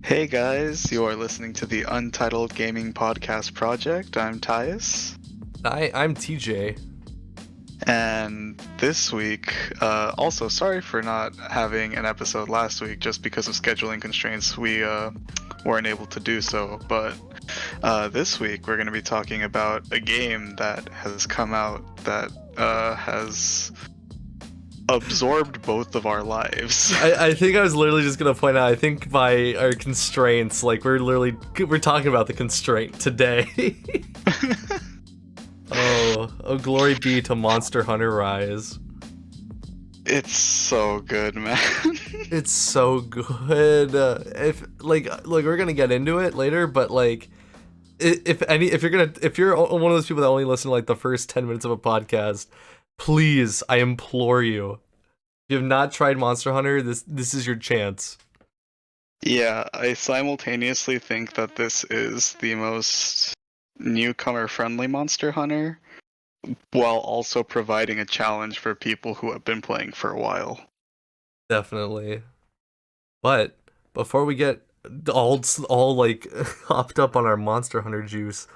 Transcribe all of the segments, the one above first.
Hey guys, you are listening to the Untitled Gaming Podcast Project. I'm Tyus. I'm TJ. And this week, also sorry for not having an episode last week just because of scheduling constraints. We weren't able to do so. But this week, we're going to be talking about a game that has come out that has absorbed both of our lives. I think I was literally just gonna point out. I think by our constraints, like we're talking about the constraint today. oh, glory be to Monster Hunter Rise. It's so good, man. It's so good. If like we're gonna get into it later, but like if you're one of those people that only listen to like the first 10 minutes of a podcast, please, I implore you. If you have not tried Monster Hunter, this is your chance. Yeah, I simultaneously think that this is the most newcomer-friendly Monster Hunter, while also providing a challenge for people who have been playing for a while. Definitely. But before we get all like hopped up on our Monster Hunter juice,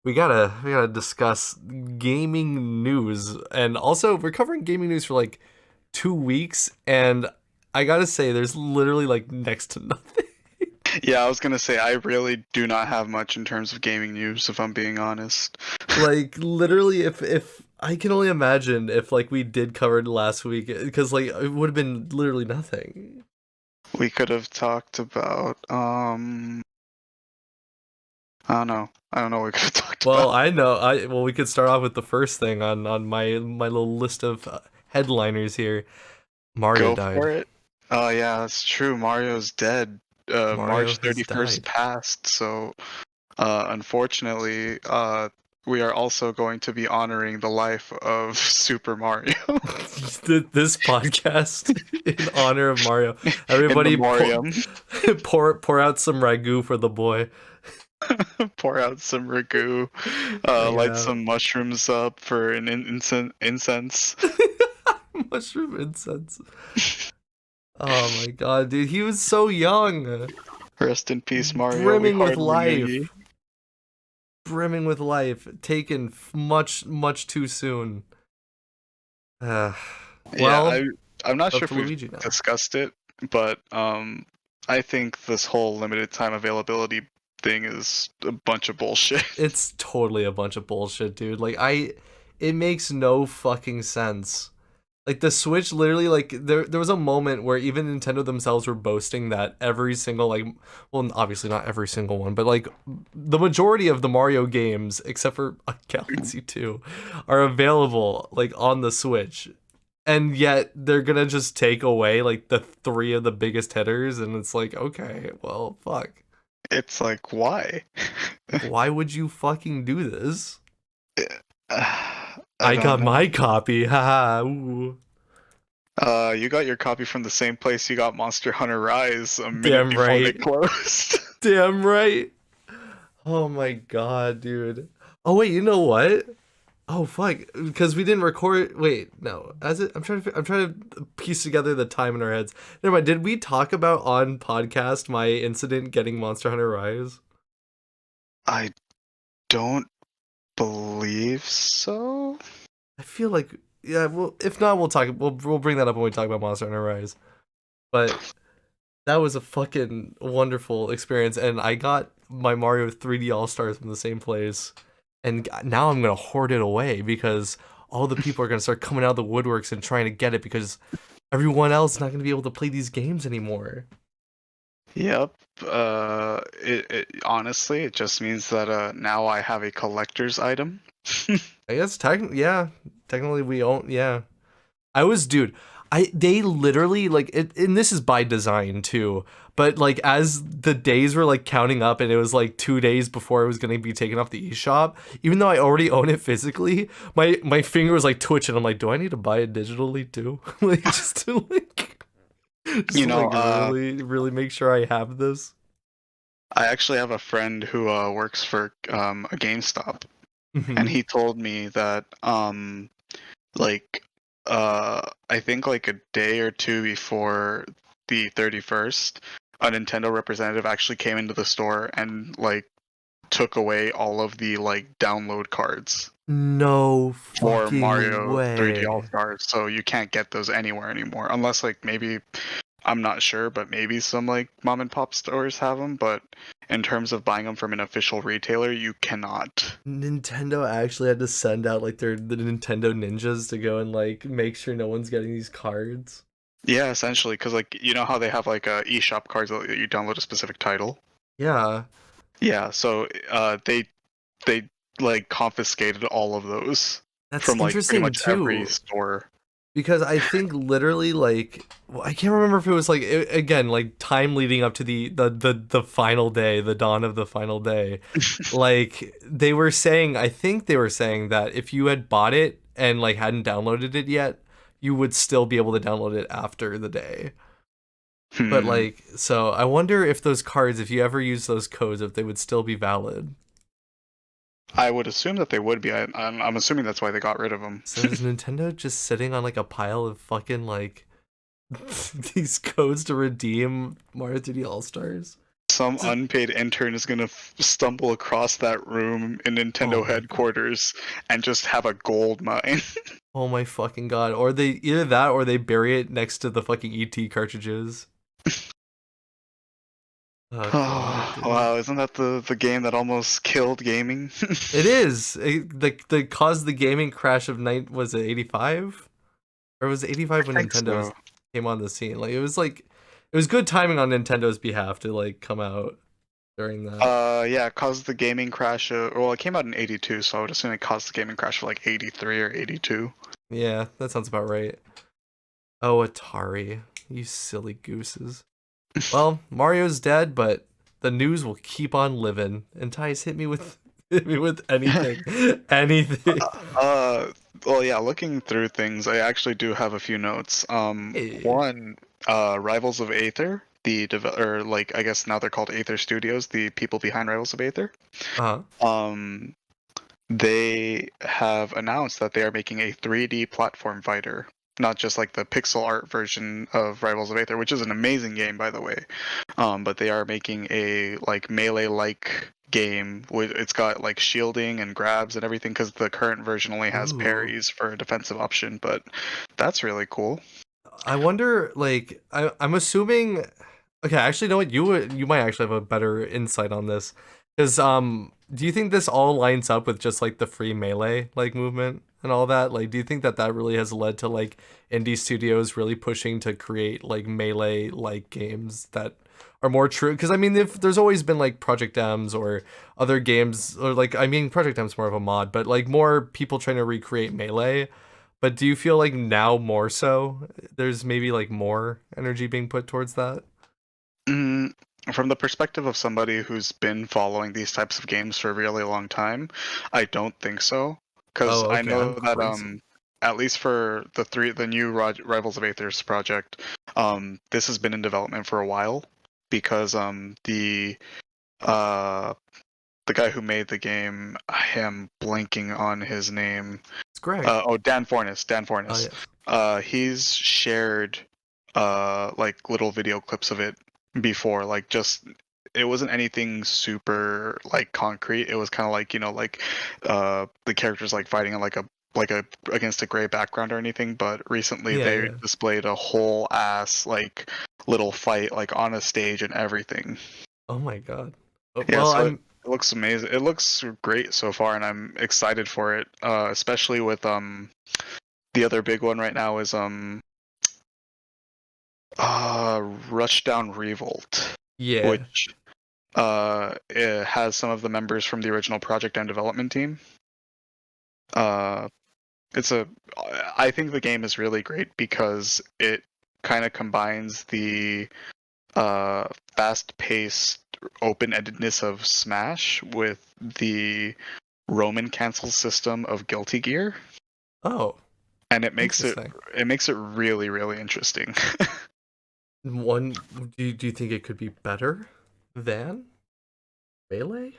we gotta discuss gaming news, and also we're covering gaming news for like 2 weeks, and I gotta say, there's literally like next to nothing. Yeah, I was gonna say, I really do not have much in terms of gaming news, if I'm being honest. Like literally, if I can only imagine if like we did cover it last week, because like it would have been literally nothing. We could have talked about, I don't know. I don't know what we could have talked Well, about. I know. We could start off with the first thing on my little list of headliners here. Mario Go died. for it. Oh yeah, that's true. Mario's dead. Mario March has 31st died. passed, so unfortunately, we are also going to be honoring the life of Super Mario This podcast in honor of Mario. in Everybody, memoriam. pour out some ragu for the boy. Pour out some ragu, light Yeah, some mushrooms up for an incense. mushroom incense. Oh my god, dude, he was so young, Rest in peace, Mario. We brimming with hardly knew ye. life, brimming with life, taken much too soon. Uh, Yeah, well, I'm not up sure to if we've Luigi now. discussed it, but I think this whole limited time availability thing is a bunch of bullshit. It's totally a bunch of bullshit, dude. It makes no fucking sense. Like the Switch, literally, like there was a moment where even Nintendo themselves were boasting that every single well, obviously not every single one, but like the majority of the Mario games, except for Galaxy 2, are available like on the Switch. And yet they're gonna just take away like the three of the biggest hitters, and it's like, okay, well, fuck. It's like, why? Like, why would you fucking do this? I I don't got know. my copy. Haha. Ooh. You got your copy from the same place you got Monster Hunter Rise a minute Damn before they right. closed. Damn right. Oh my god, dude. Oh wait, you know what? Oh fuck, because we didn't record. Wait, no. As it, I'm trying to piece together the time in our heads. Never mind. Did we talk about on podcast my incident getting Monster Hunter Rise? I don't believe so. I feel like yeah. Well, if not, we'll talk. We'll bring that up when we talk about Monster Hunter Rise. But that was a fucking wonderful experience, and I got my Mario 3D All Stars from the same place, and now I'm gonna hoard it away because all the people are gonna start coming out of the woodworks and trying to get it because everyone else is not gonna be able to play these games anymore. Yep. It honestly, it just means that now I have a collector's item. I guess technically we own, yeah. I was, dude. They literally like it, and this is by design too. But like as the days were like counting up, and it was like 2 days before it was gonna be taken off the eShop. Even though I already own it physically, my finger was like twitching. I'm like, do I need to buy it digitally too? Like just You to know, like really make sure I have this. I actually have a friend who works for a GameStop, and Hmm. he told me that like I think like a day or two before the 31st, a Nintendo representative actually came into the store and like took away all of the like download cards No for fucking Mario 3D All way. Stars, so you can't get those anywhere anymore unless like maybe I'm not sure, but maybe some like mom and pop stores have them. But in terms of buying them from an official retailer, you cannot. Nintendo actually had to send out like the Nintendo ninjas to go and like make sure no one's getting these cards. Yeah, essentially, because like you know how they have like eShop cards that you download a specific title. Yeah, Yeah, so they like confiscated all of those that's from like pretty interesting much every too. store. Because I think literally like well, I can't remember if it was like again like time leading up to the final day, the dawn of the final day. Like they were saying, I think they were saying that if you had bought it and like hadn't downloaded it yet, you would still be able to download it after the day. But Hmm. like, so I wonder if those cards, if you ever use those codes, if they would still be valid. I would assume that they would be. I'm assuming that's why they got rid of them. So is Nintendo just sitting on like a pile of fucking like these codes to redeem Mario 3D All Stars? Some unpaid intern is gonna stumble across that room in Oh Nintendo my god. headquarters and just have a gold mine. Oh my fucking god. Or they either that or they bury it next to the fucking ET cartridges. Oh god, Oh, dude. wow, isn't that the game that almost killed gaming? It is. The caused the gaming crash of night was it 85? Or was it 85 when I think Nintendo so. came on the scene? Like it was good timing on Nintendo's behalf to like come out during that. Yeah, it caused the gaming crash. Well, it came out in '82, so I would assume it caused the gaming crash for like '83 or '82. Yeah, that sounds about right. Oh, Atari, you silly gooses. Well, Mario's dead, but the news will keep on living. And Tice, hit me with anything. Anything. Uh, well, yeah, looking through things, I actually do have a few notes. Hey. One, Rivals of Aether, or like I guess now they're called Aether Studios, the people behind Rivals of Aether. Uh-huh. Um, they have announced that they are making a 3D platform fighter, not just like the pixel art version of Rivals of Aether, which is an amazing game, by the way. But they are making a like melee-like game with it's got like shielding and grabs and everything because the current version only has Ooh. parries for a defensive option. But that's really cool. I wonder, like, I'm assuming. Okay, actually, you know what? You might actually have a better insight on this, because do you think this all lines up with just like the free melee like movement and all that? Like, do you think that that really has led to like indie studios really pushing to create like melee like games that are more true? Because I mean, if there's always been like Project M's or other games, or like I mean, Project M's more of a mod, but like more people trying to recreate melee. But do you feel like now more so? There's maybe like more energy being put towards that? Mm, from the perspective of somebody who's been following these types of games for a really long time, I don't think so. Because Oh, I okay. I'm know that crazy. at least for the new Rivals of Aethers project, this has been in development for a while. Because uh the guy who made the game, I am blanking on his name. It's Greg. Dan Fornes. Dan Oh Fornes. yes. He's shared like little video clips of it before. Like just it wasn't anything super like concrete. It was kind of like like the characters like fighting in like a against a gray background or anything. But recently Yeah, they yeah. displayed a whole ass like little fight like on a stage and everything. Oh my god. Yeah, Well, so it I'm looks amazing. It looks great so far, and I'm excited for it. Especially with the other big one right now is Rushdown Revolt, yeah. which it has some of the members from the original project and development team. Uh, it's a I think the game is really great because it kind of combines the uh fast-paced open-endedness of Smash with the Roman cancel system of Guilty Gear, Oh, and interesting. it makes it really interesting. One, do you think it could be better than Melee?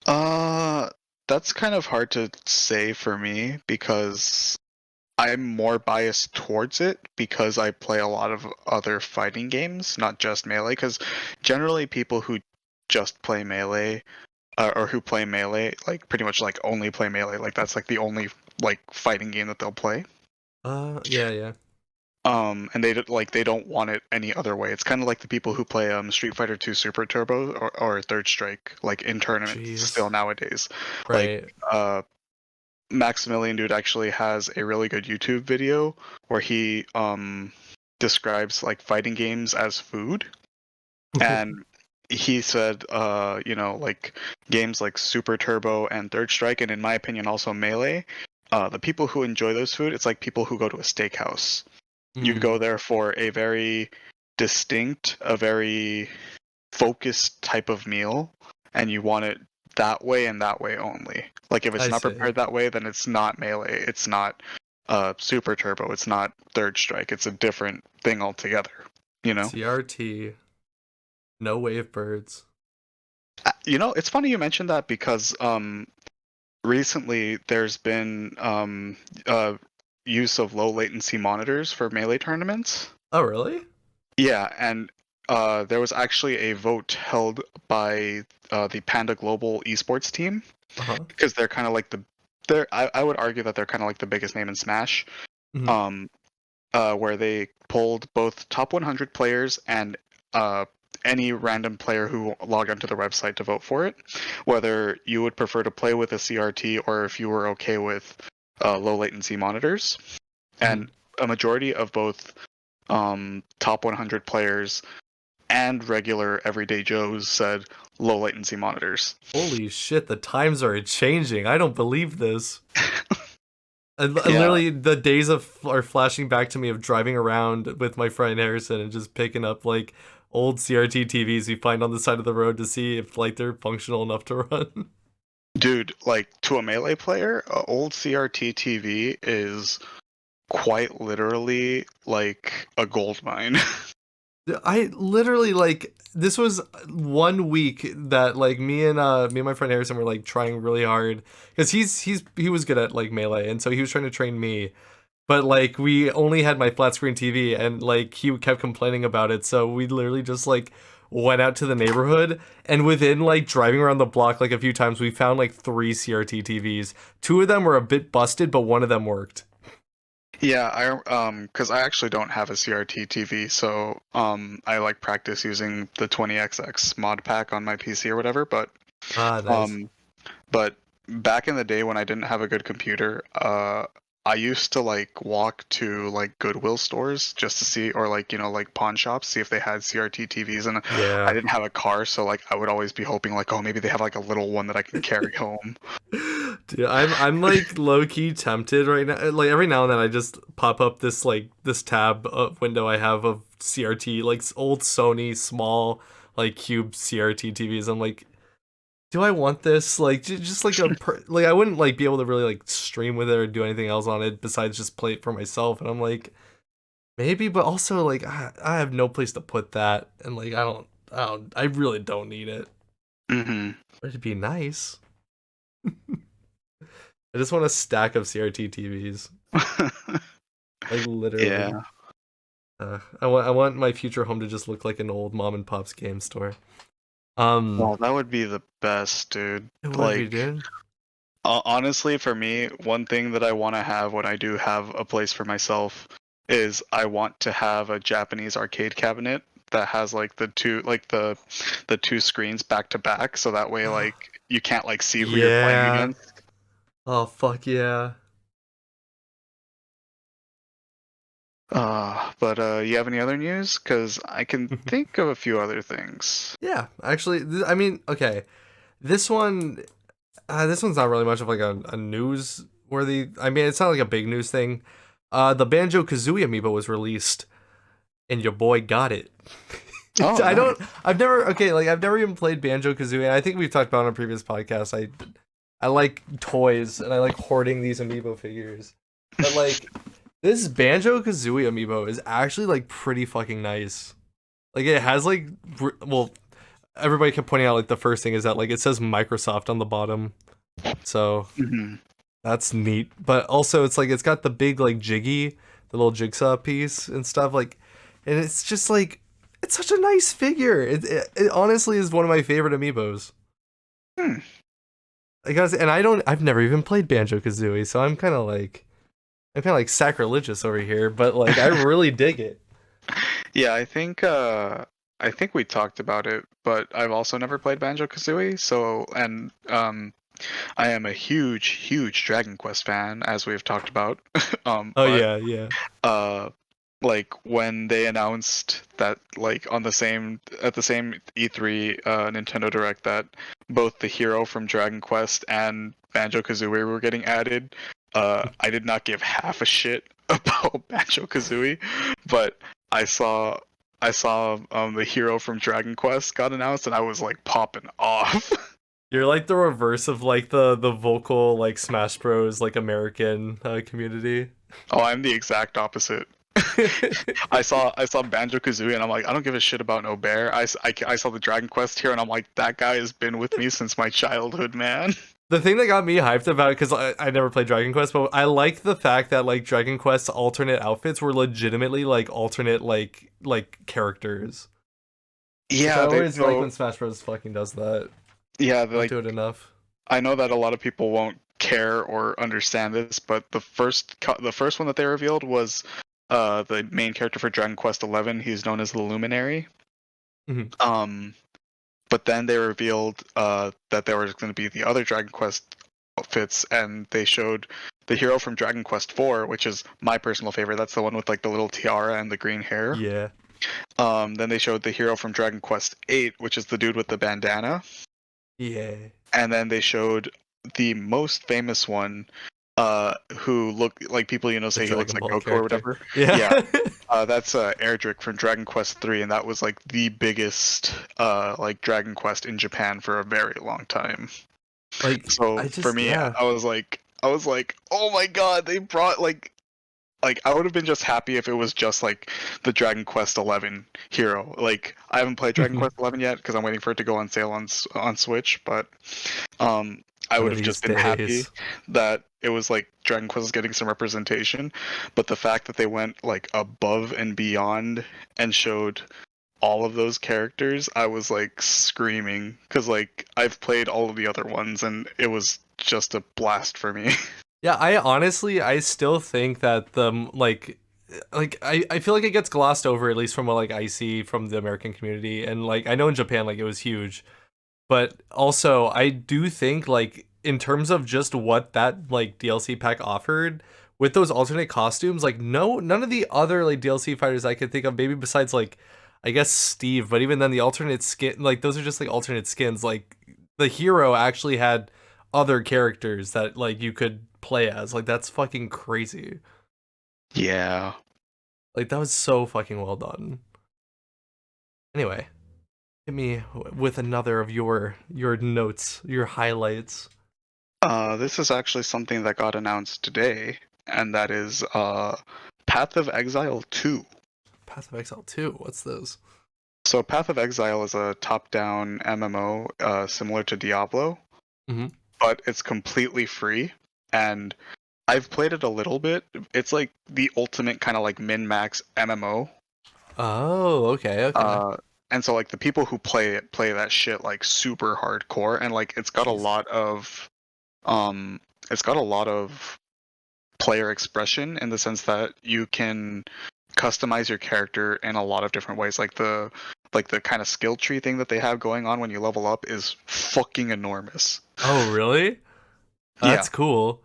uh that's kind of hard to say for me because I'm more biased towards it because I play a lot of other fighting games, not just Melee. Because generally, people who just play Melee or who play Melee, like pretty much like only play Melee, like that's like the only like fighting game that they'll play. Yeah, yeah. And they don't want it any other way. It's kind of like the people who play Street Fighter 2 Super Turbo or Third Strike, like in tournaments Jeez. still nowadays. Like Right. Maximilian Dude actually has a really good YouTube video where he describes like fighting games as food, and he said like games like Super Turbo and Third Strike, and in my opinion also Melee, the people who enjoy those food, it's like people who go to a steakhouse. You Mm, go there for a very distinct, a very focused type of meal, and you want it that way and that way only. Like if it's I not see. prepared that way, then it's not Melee, it's not Super Turbo, it's not Third Strike, it's a different thing altogether. You know? CRT. No wave birds. It's funny you mentioned that because recently there's been use of low latency monitors for Melee tournaments. Oh, really? Yeah, and there was actually a vote held by the Panda Global esports team Uh-huh. because they're kind of like I would argue that they're kind of like the biggest name in Smash. Mhm. Um, where they pulled both top 100 players and any random player who logged onto the website to vote for it, whether you would prefer to play with a CRT or if you were okay with low latency monitors. Mhm. And a majority of both top 100 players and regular everyday Joes said low latency monitors. Holy shit, the times are changing. I don't believe this. And Yeah, literally, the days are flashing back to me of driving around with my friend Harrison and just picking up like old CRT TVs we find on the side of the road to see if like they're functional enough to run. dude, like to a Melee player, a old CRT TV is quite literally like a gold mine. I literally like this was 1 week that like me and my friend Harrison were like trying really hard because he was good at like Melee, and so he was trying to train me. But like we only had my flat screen TV, and like he kept complaining about it, so we literally just like went out to the neighborhood, and within like driving around the block like a few times we found like 3 CRT TVs. Two of them were a bit busted, but one of them worked. Yeah, because I actually don't have a CRT TV, so I like practice using the 20XX mod pack on my PC or whatever. Ah, nice. Um, but back in the day when I didn't have a good computer, I used to like walk to like Goodwill stores just to see, or like like pawn shops, see if they had CRT TVs. And I Yeah. didn't have a car, so like I would always be hoping like, oh, maybe they have like a little one that I can carry home. Dude, I'm like low key tempted right now. Like every now and then, I just pop up this tab window I have of CRT, like old Sony small like cube CRT TVs. I'm like, do I want this? Like just like like I wouldn't like be able to really like stream with it or do anything else on it besides just play it for myself. And I'm like, maybe, but also like I have no place to put that, and like I really don't need it. Hmm. But it'd be nice. I just want a stack of CRT TVs. Like literally. Yeah. I want my future home to just look like an old mom and pop's game store. Um, Well, that would be the best, dude. it would be, Like, dude. honestly, for me, one thing that I want to have when I do have a place for myself is I want to have a Japanese arcade cabinet that has like the two screens back to back, so that way like you can't like see who you're playing Yeah. against. Oh fuck yeah. But you have any other news? Because I can think of a few other things. Yeah. Actually, I mean, okay. This one, this one's not really much of like a news worthy. I mean, it's not like a big news thing. The Banjo-Kazooie Amiibo was released, and your boy got it. Oh, I nice. don't. I've never. Okay, like I've never even played Banjo-Kazooie. I think we've talked about it on a previous podcast. I like toys and I like hoarding these amiibo figures. But like this Banjo-Kazooie amiibo is actually like pretty fucking nice. Like it has like well, everybody kept pointing out like the first thing is that like it says Microsoft on the bottom. So Hmm. That's neat. But also it's like it's got the big like jiggy, the little jigsaw piece and stuff like, and it's just like it's such a nice figure. It honestly is one of my favorite amiibos. Hmm. I guess, and I've never even played Banjo-Kazooie, so I'm kind of like sacrilegious over here, but like I really dig it. Yeah, I think we talked about it, but I've also never played Banjo-Kazooie, so and I am a huge Dragon Quest fan, as we've talked about. Oh But yeah, yeah. uh like when they announced that like on the same E3 Nintendo Direct that both the hero from Dragon Quest and Banjo-Kazooie were getting added, I did not give half a shit about Banjo-Kazooie, but I saw the hero from Dragon Quest got announced and I was like popping off. You're like the reverse of like the vocal like Smash Bros like American community. Oh, I'm the exact opposite. I saw Banjo Kazooie and I'm like, I don't give a shit about no bear. I saw the Dragon Quest here and I'm like, that guy has been with me since my childhood, man. The thing that got me hyped about it, because I never played Dragon Quest, but I like the fact that like Dragon Quest's alternate outfits were legitimately like alternate like characters. Which I Yeah, they always like when so Smash Bros. Fucking does that. yeah, Don't like do it enough. I know that a lot of people won't care or understand this, but the first one that they revealed was the main character for Dragon Quest 11. He's known as the Luminary. Mhm. Um, but then they revealed that there was going to be the other Dragon Quest outfits, and they showed the hero from Dragon Quest 4, which is my personal favorite. That's the one with like the little tiara and the green hair. Yeah. Then they showed the hero from Dragon Quest 8, which is the dude with the bandana, Yeah. and then they showed the most famous one, who look like people The say he looks Dragon like Ball Goku or character. whatever. Yeah. Yeah, that's Erdrick from Dragon Quest 3, and that was like the biggest like Dragon Quest in Japan for a very long time. Like So I for just me, yeah. I was like, oh my god, they brought like I would have been just happy if it was just like the Dragon Quest 11 hero. Like I haven't played Dragon Quest 11 yet because I'm waiting for it to go on sale on Switch, but I One would of have just these been happy days. that it was like Dragon Quest is getting some representation. But the fact that they went like above and beyond and showed all of those characters, I was like screaming because like I've played all of the other ones and it was just a blast for me. Yeah, I still think that I feel like it gets glossed over, at least from what like I see from the American community, and like I know in Japan like it was huge, but also I do think like in terms of just what that like DLC pack offered with those alternate costumes, like none of the other like DLC fighters I could think of, maybe besides like I guess Steve, but even then the alternate skin, like those are just like alternate skins. Like the hero actually had other characters that like you could play as. Like that's fucking crazy. Yeah. Like that was so fucking well done. Anyway, hit me with another of your notes, your highlights. This is actually something that got announced today, and that is Path of Exile 2. Path of Exile 2. What's those? So Path of Exile is a top-down MMO similar to Diablo, Mm-hmm. but it's completely free. And I've played it a little bit. It's like the ultimate kind of like min-max MMO. Oh, okay, okay. Uh, and so like the people who play that shit like super hardcore, and like Jesus. um it's got a lot of player expression in the sense that you can customize your character in a lot of different ways. Like the kind of skill tree thing that they have going on when you level up is fucking enormous. Oh, really? Yeah. That's cool.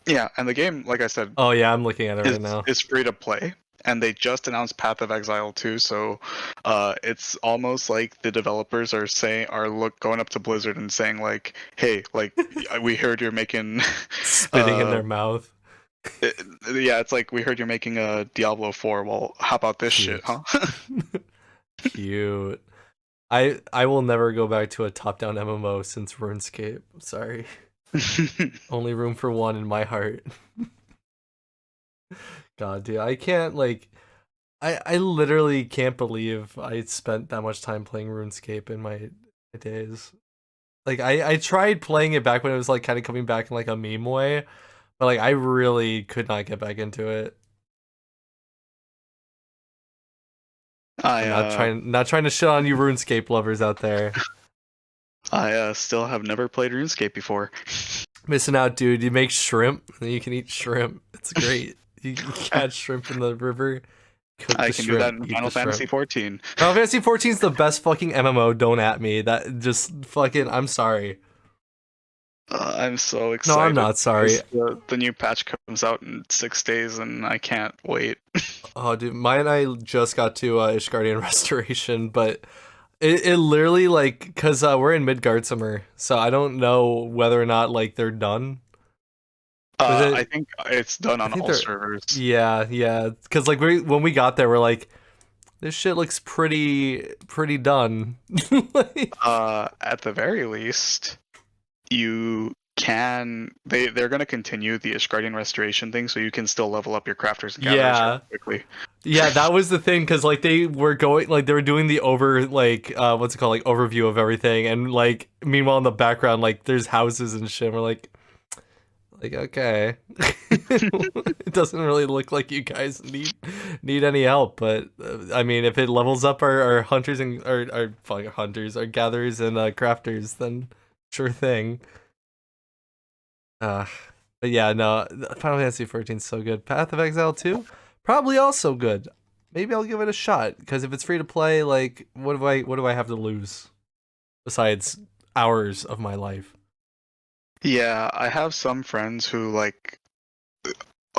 Yeah, and the game, like I said, Oh yeah, I'm looking at it right is now. is free to play. And they just announced Path of Exile 2, so it's almost like the developers are going up to Blizzard and saying like, "Hey, like we heard you're making Spitting in uh their mouth. yeah, it's like we heard you're making a Diablo 4. Well, how about this shit, Cute. huh?" Cute. I will never go back to a top-down MMO since RuneScape. Sorry. Only room for one in my heart. God, dude, I can't like I literally can't believe I spent that much time playing RuneScape in my days. Like I tried playing it back when it was like kind of coming back in like a meme way, But like I really could not get back into it. I I'm uh not trying to shit on you RuneScape lovers out there. I still have never played RuneScape before. Missing out, dude. You make shrimp, and you can eat shrimp. It's great. You catch shrimp in the river, cook I the can do that shrimp, in eat Final the Fantasy shrimp. 14. Final Fantasy 14 is the best fucking MMO. Don't at me. That just fucking. I'm sorry. I'm so No, I'm excited not sorry. because the new patch comes out in 6 days and I can't wait. Oh, dude, Maya and I just got to Ishgardian Restoration, but it literally like because we're in Midgardsormr, so I don't know whether or not like they're done with I it. think it's done I on think all they're servers. yeah, because like when we got there, we're like, this shit looks pretty done. Like, At the very least, you can they're going to continue the Ishgardian restoration thing, so you can still level up your crafters and gatherers really yeah, quickly. yeah, that was the thing because like they were doing the over like what's it called, like overview of everything, and like meanwhile in the background like there's houses and shit. We're like okay, it doesn't really look like you guys need any help, but I mean if it levels up our hunters and our fucking hunters, our gatherers and crafters, then sure thing. Uh, but yeah, no, Final Fantasy 14 is so good. Path of Exile 2, probably also good. Maybe I'll give it a shot because if it's free to play, like, what do I have to lose besides hours of my life? Yeah, I have some friends who like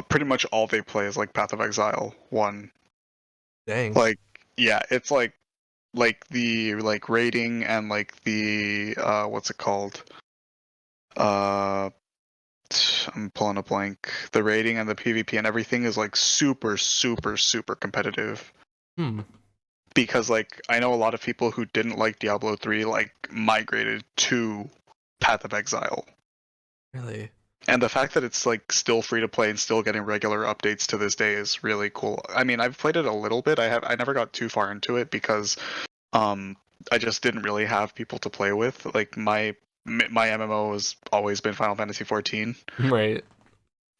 pretty much all they play is like Path of Exile 1. Dang. Like yeah, it's like the like rating and like the what's it called? Uh I'm pulling a blank. The rating and the PvP and everything is like super super super competitive. Hmm. Because like I know a lot of people who didn't like Diablo 3 like migrated to Path of Exile. Really? And the fact that it's like still free to play and still getting regular updates to this day is really cool. I mean, I've played it a little bit. I never got too far into it because um I just didn't really have people to play with. Like my MMO has always been Final Fantasy 14. Right.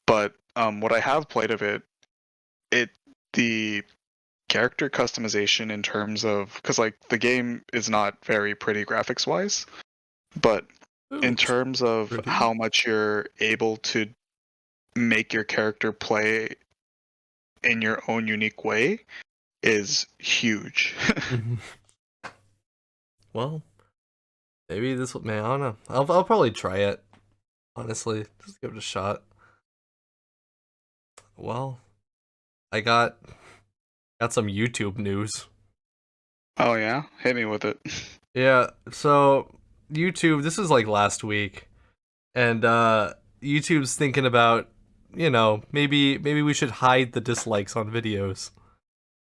But what I have played of it the character customization in terms of because like the game is not very pretty graphics wise, but Ooh, in terms of pretty. how much you're able to make your character play in your own unique way is huge. Mhm. Well, maybe this will, man, I don't know. I'll probably try it. Honestly, just give it a shot. Well, I got some YouTube news. Oh yeah, hit me with it. Yeah, so YouTube, this is like last week, and YouTube's thinking about, maybe we should hide the dislikes on videos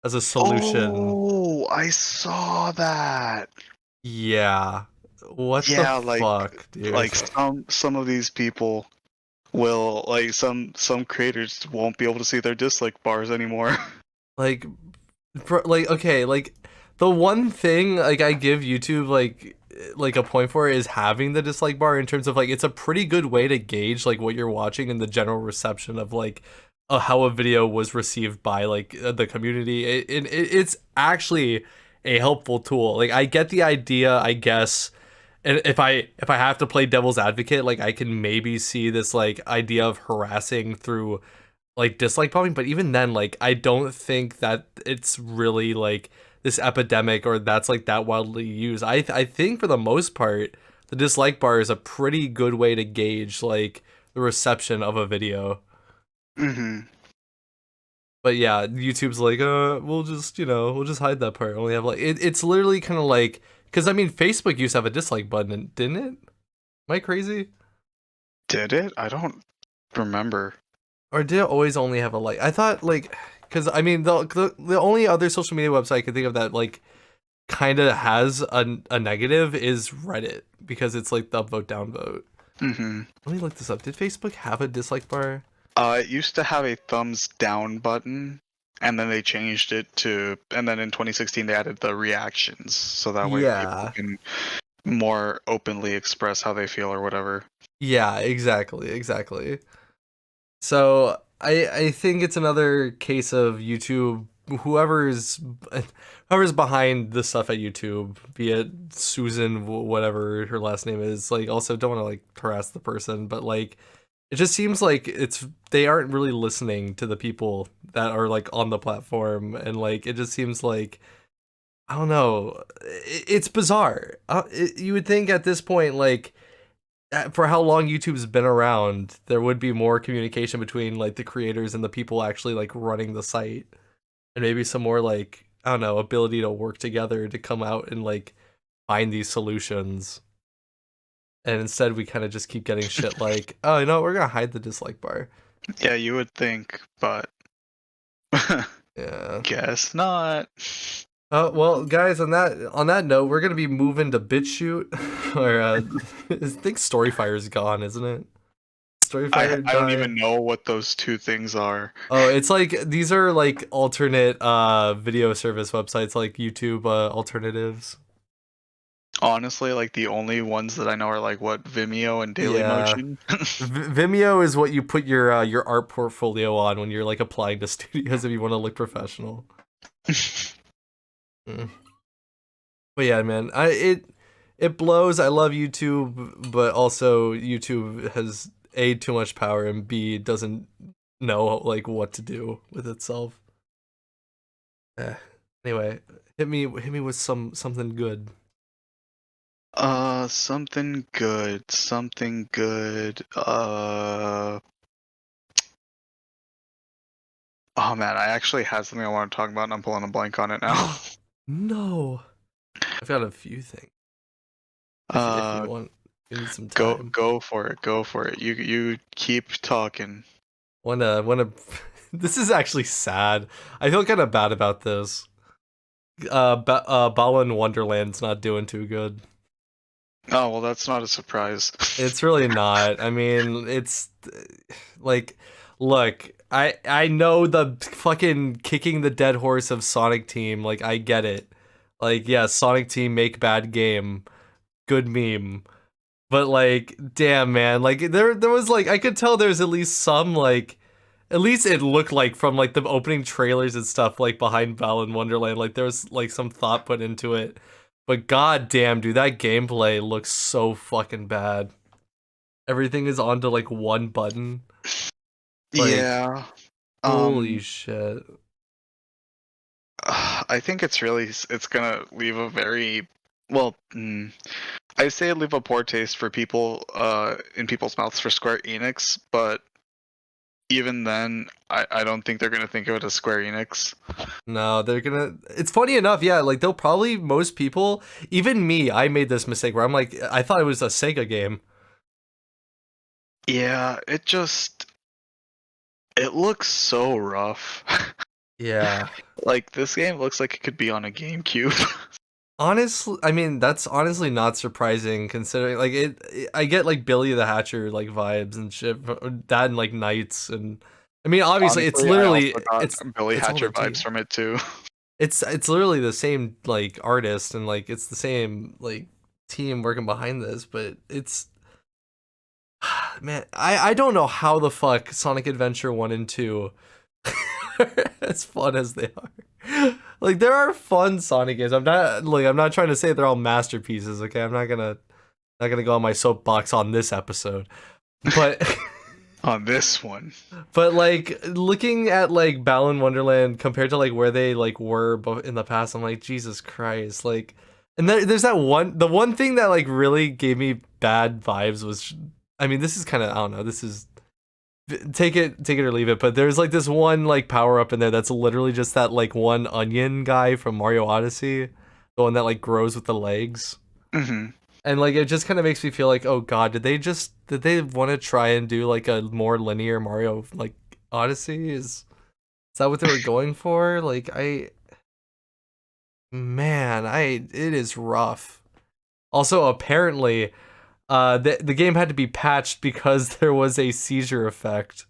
as a solution. Oh, I saw that. Yeah. What the Yeah, fuck, dude? like some of these people will like some creators won't be able to see their dislike bars anymore. Like, like okay, like the one thing like I give YouTube like a point for is having the dislike bar in terms of like it's a pretty good way to gauge like what you're watching and the general reception of like how a video was received by like the community. It's actually a helpful tool. Like I get the idea, I guess. And if I have to play devil's advocate, like I can maybe see this like idea of harassing through like dislike bombing, but even then like I don't think that it's really like this epidemic or that's like that widely used. I think for the most part the dislike bar is a pretty good way to gauge like the reception of a video. Hmm. But yeah, YouTube's like we'll just hide that part. Only have like it's literally kind of like because I mean Facebook used to have a dislike button, didn't it? Am I crazy? Did it? I don't remember. Or did it always only have a like? I thought like, because I mean the only other social media website I can think of that like kind of has a negative is Reddit because it's like the upvote downvote. Hmm. Let me look this up. Did Facebook have a dislike bar? It used to have a thumbs down button, and then they changed it to, and then in 2016 they added the reactions, so that way people Yeah. can more openly express how they feel or whatever. Yeah, exactly. So I think it's another case of YouTube. Whoever's whoever's behind the stuff at YouTube, be it Susan, whatever her last name is, like also don't want to like harass the person, but like it just seems like they aren't really listening to the people that are like on the platform, and like it just seems like I don't know, it's bizarre. You would think at this point like for how long YouTube's been around, there would be more communication between like the creators and the people actually like running the site, and maybe some more like I don't know ability to work together to come out and like find these solutions. And instead, we kind of just keep getting shit like, oh, you know, we're gonna hide the dislike bar. Yeah, you would think, but Yeah. guess not. Well, guys, on that note, we're gonna be moving to BitChute, or I think Storyfire is gone, isn't it? Storyfire I don't died. even know what those two things are. Oh, it's like these are like alternate video service websites like YouTube alternatives. Honestly, like the only ones that I know are like what Vimeo and Yeah. Dailymotion. Vimeo is what you put your art portfolio on when you're like applying to studios if you want to look professional. Mm. But yeah, man, it blows. I love YouTube, but also YouTube has A, too much power, and B, doesn't know like what to do with itself. Eh. Anyway, hit me with something good. Something good, something good. Oh man, I actually had something I want to talk about, and I'm pulling a blank on it now. No, I've got a few things. If you Uh, want, you need some go time. go for it, go for it. You keep talking. Wanna. This is actually sad. I feel kind of bad about this. Balan Wonderland's not doing too good. Oh well, that's not a surprise. It's really not. I mean, it's like, look, I know the fucking kicking the dead horse of Sonic Team. Like, I get it. Like, yeah, Sonic Team make bad game, good meme. But like, damn man, like there was like I could tell there's at least some like at least it looked like from like the opening trailers and stuff like behind Balan Wonderland, like there was like some thought put into it. But god damn, dude, that gameplay looks so fucking bad. Everything is onto like one button. Like, Yeah. holy Um, shit. I think it's gonna leave a very well. I say leave a poor taste for people in people's mouths for Square Enix, but even then, I don't think they're gonna think of it as Square Enix. No, they're gonna. It's funny enough, yeah. Like they'll probably most people, even me, I made this mistake where I'm like, I thought it was a Sega game. Yeah, it looks so rough. Yeah, Like this game looks like it could be on a GameCube. honestly, I mean that's honestly not surprising considering like I get like Billy the Hatcher like vibes and shit. That and like Knights and I mean obviously Honestly, I also got Billy it's all Hatcher the vibes team. from it too. It's literally the same like artist and like it's the same like team working behind this, but it's man, I don't know how the fuck Sonic Adventure 1 and 2 as fun as they are. Like there are fun Sonic games. I'm not trying to say they're all masterpieces, okay? I'm not gonna go on my soapbox on this episode. But On this one. but like looking at like Balan Wonderland compared to like where they like were in the past, I'm like, Jesus Christ, like and there's that the one thing that like really gave me bad vibes was I mean, this is kind of I don't know, this is take it or leave it, but there's like this one like power up in there that's literally just that like one onion guy from Mario Odyssey, the one that like grows with the legs. Hmm. And like it just kind of makes me feel like, oh god, did they want to try and do like a more linear Mario like Odyssey? Is that what they were going for? Like it is rough. Also, apparently, the game had to be patched because there was a seizure effect.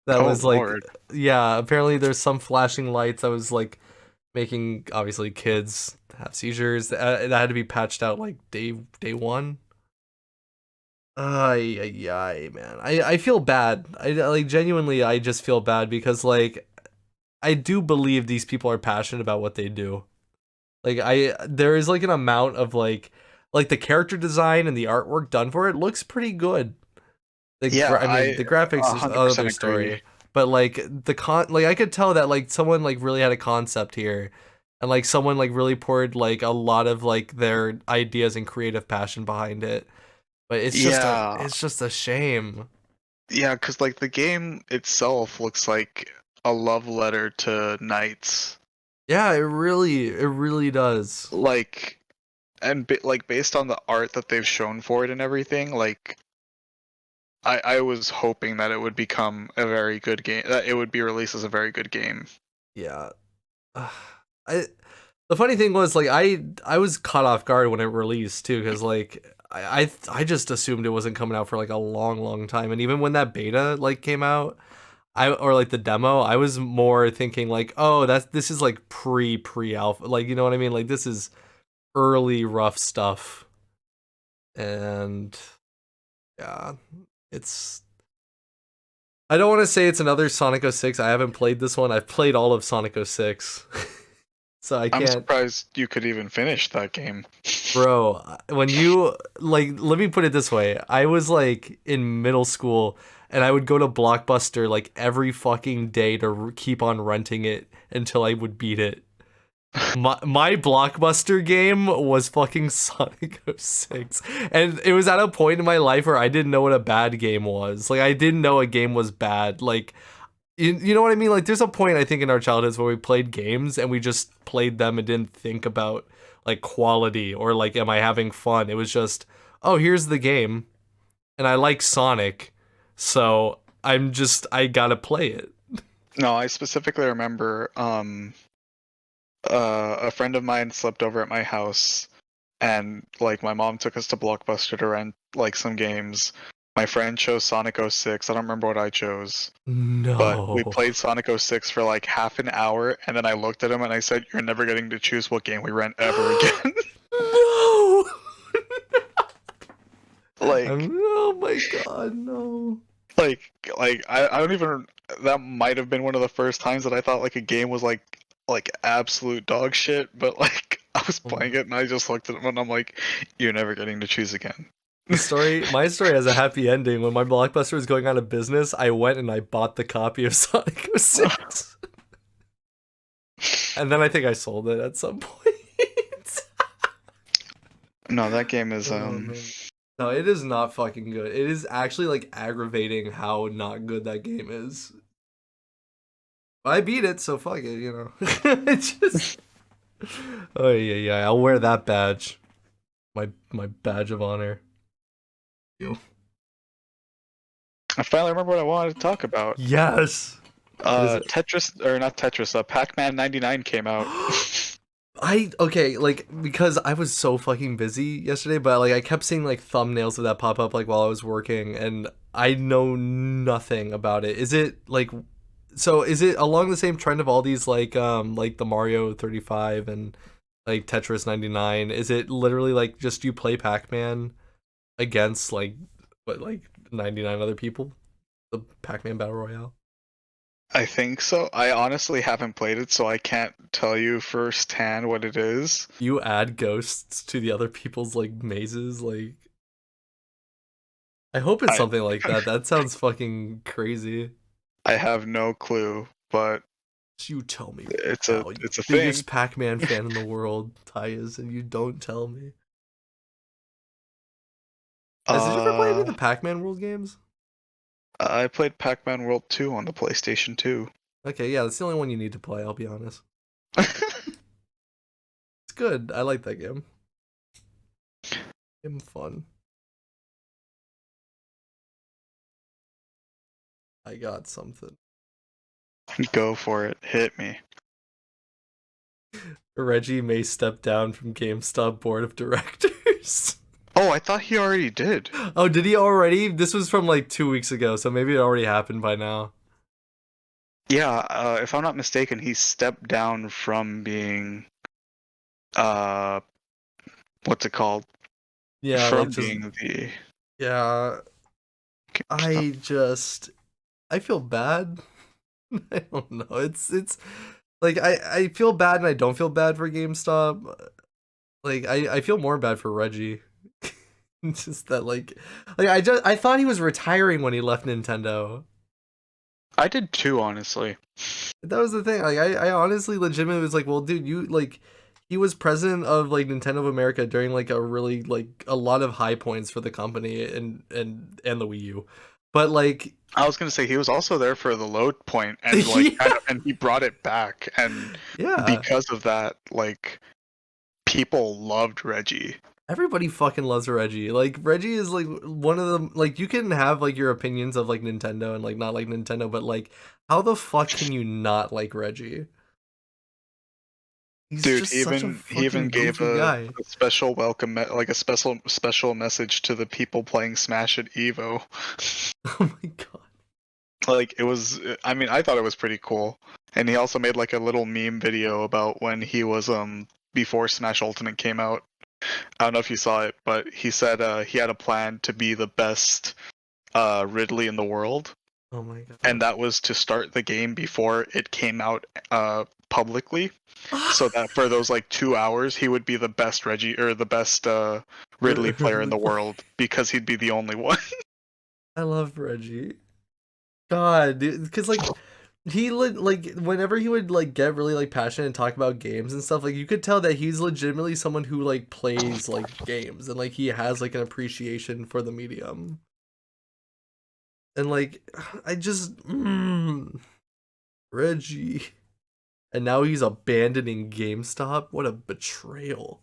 That Oh was like, lord. yeah, apparently there's some flashing lights that was like making obviously kids have seizures. That had to be patched out like day one. Ay, man. I feel bad. I like genuinely. I just feel bad because like I do believe these people are passionate about what they do. Like there is like an amount of like the character design and the artwork done for it looks pretty good. Yeah, I mean, I the graphics is 100% another agree. story, but like like I could tell that like someone like really had a concept here, and like someone like really poured like a lot of like their ideas and creative passion behind it. But Yeah, it's just a shame. yeah, because like the game itself looks like a love letter to knights. Yeah, it really does. Like, and like based on the art that they've shown for it and everything, like I was hoping that it would become a very good game, that it would be released as a very good game. Yeah. I the funny thing was like I was caught off guard when it released too because like I just assumed it wasn't coming out for like a long time, and even when that beta like came out, I or like the demo, I was more thinking like, oh, this is like pre alpha, like you know what I mean, like this is early rough stuff. And yeah, it's I don't want to say it's another Sonic 06. I haven't played this one. I've played all of Sonic 06. So I I'm can't. surprised you could even finish that game. Bro, when you like let me put it this way. I was like in middle school and I would go to Blockbuster like every fucking day to keep on renting it until I would beat it. My Blockbuster game was fucking Sonic 06. And it was at a point in my life where I didn't know what a bad game was. Like I didn't know a game was bad. Like you know what I mean? Like there's a point I think in our childhoods where we played games and we just played them and didn't think about like quality or like am I having fun? It was just, oh, here's the game and I like Sonic. So I gotta play it. No, I specifically remember a friend of mine slept over at my house, and like my mom took us to Blockbuster to rent like some games. My friend chose Sonic 06. I don't remember what I chose, but we No. played Sonic 06 for like half an hour, and then I looked at him and I said, "You're never getting to choose what game we rent ever again." No. like, Oh my god, no. like, I don't even. That might have been one of the first times that I thought like a game was like absolute dog shit, but like I was playing it and I just looked at him and I'm like, "You're never getting to choose again." My story has a happy ending. When my Blockbuster was going out of business, I went and I bought the copy of Sonic 06. And then I think I sold it at some point. No, that game is Oh man. No, it is not fucking good. It is actually like aggravating how not good that game is. I beat it, so fuck it, you know. It's just oh yeah, I'll wear that badge. My badge of honor. Yo. I finally remember what I wanted to talk about. Yes. What is it? Tetris or not Tetris, Pac-Man 99 came out. Okay, like because I was so fucking busy yesterday, but like I kept seeing like thumbnails of that pop up like while I was working, and I know nothing about it. Is it like so? Is it along the same trend of all these like the Mario 35 and like Tetris 99? Is it literally like just you play Pac-Man against like what like 99 other people? The Pac-Man Battle Royale. I think so. I honestly haven't played it, so I can't tell you firsthand what it is. You add ghosts to the other people's like mazes, like I hope it's I something like that. That sounds fucking crazy. I have no clue, but You tell me it's a now. You it's a thing. biggest Pac-Man fan in the world, Tyus, and you don't tell me. Did you ever play any of Uh, the Pac-Man World games? I played Pac-Man World 2 on the PlayStation 2. Okay, yeah, that's the only one you need to play, I'll be honest. It's good. I like that game. Game fun. I got something. Go for it. Hit me. Reggie may step down from GameStop board of directors. Oh, I thought he already did. Oh, did he already? This was from like 2 weeks ago, so maybe it already happened by now. Yeah, if I'm not mistaken, he stepped down from being uh what's it called? Yeah, like From just being the Yeah, GameStop. I feel bad. I don't know. It's like I feel bad and I don't feel bad for GameStop. Like I feel more bad for Reggie. It's just that like I thought he was retiring when he left Nintendo. I did too, honestly. That was the thing. Like I honestly legitimately was like, well, dude, you like he was president of like Nintendo of America during like a really like a lot of high points for the company and the Wii U. But like I was gonna say he was also there for the load point and like kind yeah. of, and he brought it back, and Yeah. because of that, like people loved Reggie. Everybody fucking loves Reggie. Like Reggie is like one of them. Like you can have like your opinions of like Nintendo and like not like Nintendo, but like how the fuck can you not like Reggie? He's Dude, just such a he even fucking gave goofy guy. a special welcome, like a special message to the people playing Smash at Evo. Oh my god. Like it was, I mean, I thought it was pretty cool. And he also made like a little meme video about when he was before Smash Ultimate came out. I don't know if you saw it, but he said he had a plan to be the best Ridley in the world, Oh my and god. that was to start the game before it came out publicly, so that for those like 2 hours he would be the best Reggie or the best Ridley player in Ridley the play. world because he'd be the only one. I love Reggie. God, dude, because like he like whenever he would like get really like passionate and talk about games and stuff, like you could tell that he's legitimately someone who like plays like games and like he has like an appreciation for the medium. And like I just Reggie. And now he's abandoning GameStop. What a betrayal.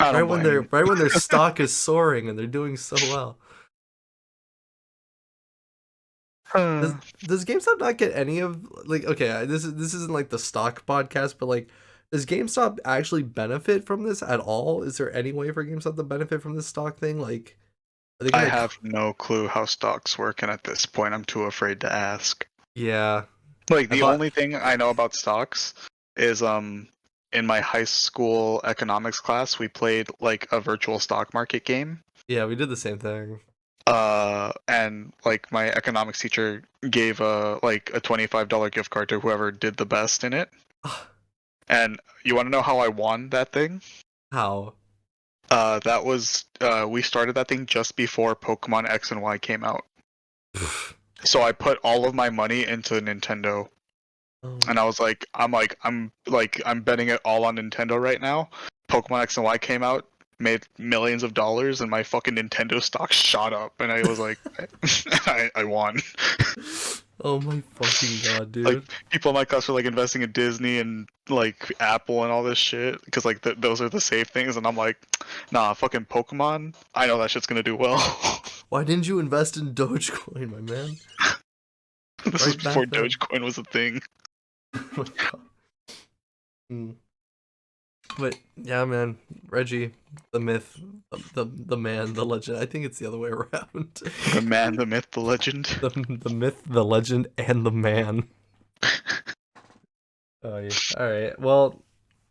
I don't blame him. Right when their stock is soaring and they're doing so well. Does GameStop not get any of like okay, this isn't like the stock podcast, but like does GameStop actually benefit from this at all? Is there any way for GameStop to benefit from this stock thing? Like are they I gonna have no clue how stocks work, and at this point I'm too afraid to ask. yeah. Like I the thought only thing I know about stocks is in my high school economics class we played like a virtual stock market game. yeah, we did the same thing. And like my economics teacher gave a $25 gift card to whoever did the best in it. And you want to know how I won that thing? How? That was we started that thing just before Pokemon X and Y came out. So I put all of my money into Nintendo, Oh and I was like, I'm betting it all on Nintendo right now. Pokemon X and Y came out, made millions of dollars, and my fucking Nintendo stock shot up, and I was like, I won. oh my fucking god, Like dude. people in my class were like investing in Disney and like Apple and all this shit because like those are the safe things, and I'm like, nah, fucking Pokemon. I know that shit's gonna do well. Why didn't you invest in Dogecoin, my man? This was Right before back then. Dogecoin was a thing. Oh my god. Mm. But yeah, man, Reggie, the myth, the man, the legend. I think it's the other way around. The man, the myth, the legend. The myth, the legend, and the man. Oh yeah. All right. Well,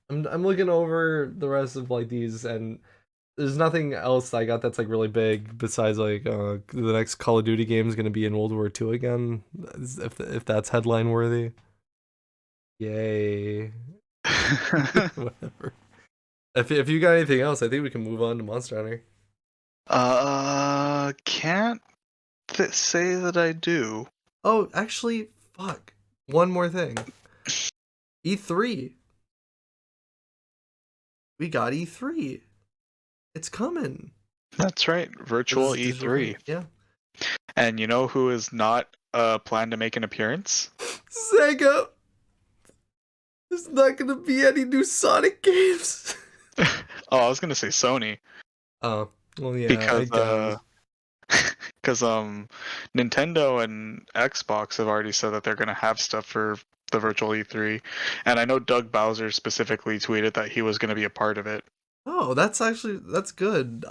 I'm looking over the rest of like these, and there's nothing else I got that's like really big besides like the next Call of Duty game is gonna be in World War II again, if that's headline worthy. Yay. Whatever. If you got anything else, I think we can move on to Monster Hunter. Can't say that I do. Oh, actually, fuck. One more thing. E3. We got E3. It's coming. That's right, virtual This is digital thing. E3. Yeah. And you know who is not planned to make an appearance? Sega. There's not gonna be any new Sonic games. Oh, I was gonna say Sony Oh, well, yeah, I because guess. because Nintendo and Xbox have already said that they're gonna have stuff for the virtual E3, and I know Doug Bowser specifically tweeted that he was gonna be a part of it. Oh, that's good.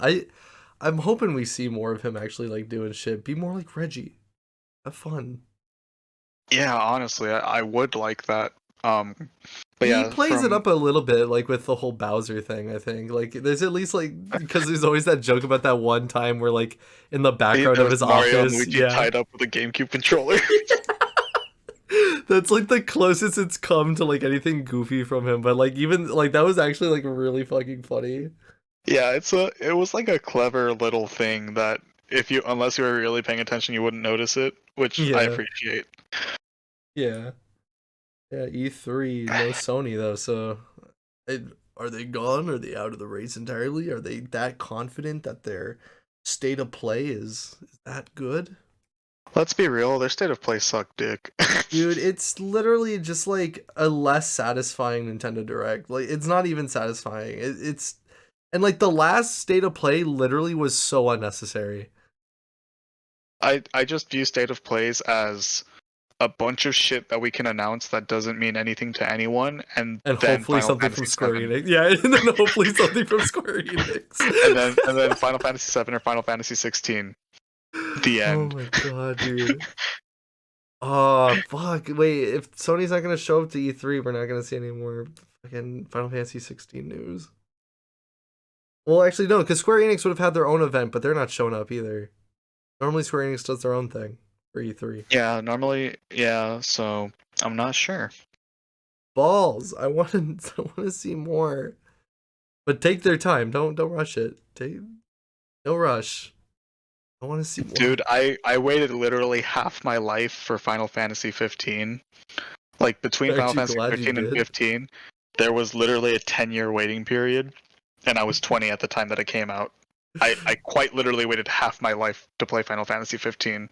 I'm hoping we see more of him actually like doing shit. Be more like Reggie. Have fun. Yeah, honestly, I would like that. Um, But He yeah, plays it up a little bit, like with the whole Bowser thing. I think like there's at least like because there's always that joke about that one time where like in the background of there's his Mario and office, Luigi yeah, tied up with a GameCube controller. that's like the closest it's come to like anything goofy from him. But like even like that was actually like really fucking funny. Yeah, it was like a clever little thing that unless you were really paying attention, you wouldn't notice it, which I Yeah, appreciate. yeah, yeah. E3, no Sony though. So, it, are they gone? Are they out of the race entirely? Are they that confident that their state of play is that good? Let's be real, their state of play sucked dick. Dude, it's literally just like a less satisfying Nintendo Direct. Like it's not even satisfying. It's and like the last state of play literally was so unnecessary. I just view state of plays as a bunch of shit that we can announce that doesn't mean anything to anyone, and And then hopefully Final something from Fantasy Square VII, Enix. Yeah, and then hopefully something from Square Enix. and then Final Fantasy VII or Final Fantasy 16. The Oh end. my god, dude. Oh fuck! Wait, if Sony's not gonna show up to E3, we're not gonna see any more fucking Final Fantasy 16 news. Well, actually, no, because Square Enix would have had their own event, but they're not showing up either. Normally, Square Enix does their own thing for E3. Yeah, normally, yeah. So I'm not sure. Balls! I want to, I want to see more, but take their time. Don't rush it. No rush. I want to see more. Dude, I waited literally half my life for Final Fantasy 15. Like between Aren't Final you Fantasy glad you 13 and did? 15, there was literally a 10-year waiting period, and I was 20 at the time that it came out. I quite literally waited half my life to play Final Fantasy 15.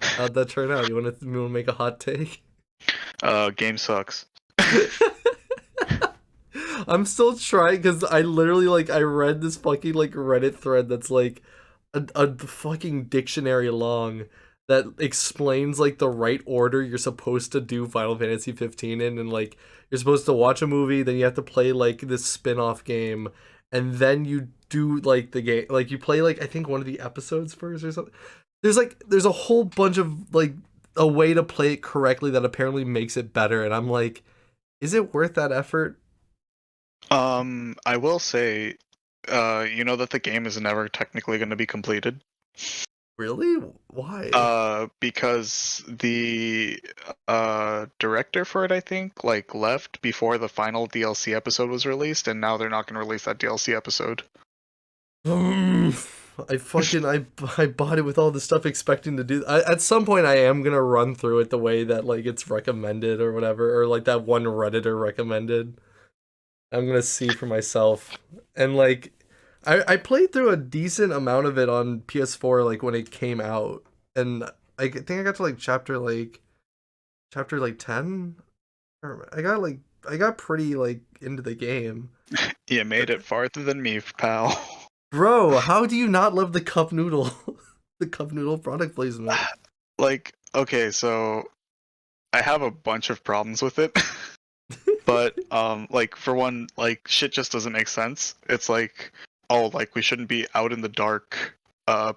How'd that turn out? You want to make a hot take? Game sucks. I'm still trying because I literally like I read this fucking like Reddit thread that's like a fucking dictionary long that explains like the right order you're supposed to do Final Fantasy 15 in, and like you're supposed to watch a movie, then you have to play like this spin-off game, and then you do like the game, like you play like I think one of the episodes first or something. There's a whole bunch of like a way to play it correctly that apparently makes it better, and I'm like, is it worth that effort? I will say, you know that the game is never technically going to be completed. Really? Why? Because the director for it, I think, like left before the final DLC episode was released, and now they're not going to release that DLC episode. I fucking I bought it with all the stuff expecting to do. At some point, I am gonna run through it the way that like it's recommended or whatever, or like that one Redditor recommended. I'm gonna see for myself, and like I played through a decent amount of it on PS4 like when it came out, and I think I got to like chapter like 10. I got pretty like into the game. You made it farther than me, pal. Bro, how do you not love the cup noodle? The cup noodle product placement. Like, okay, so I have a bunch of problems with it. But like for one, like shit just doesn't make sense. It's like, oh, like we shouldn't be out in the dark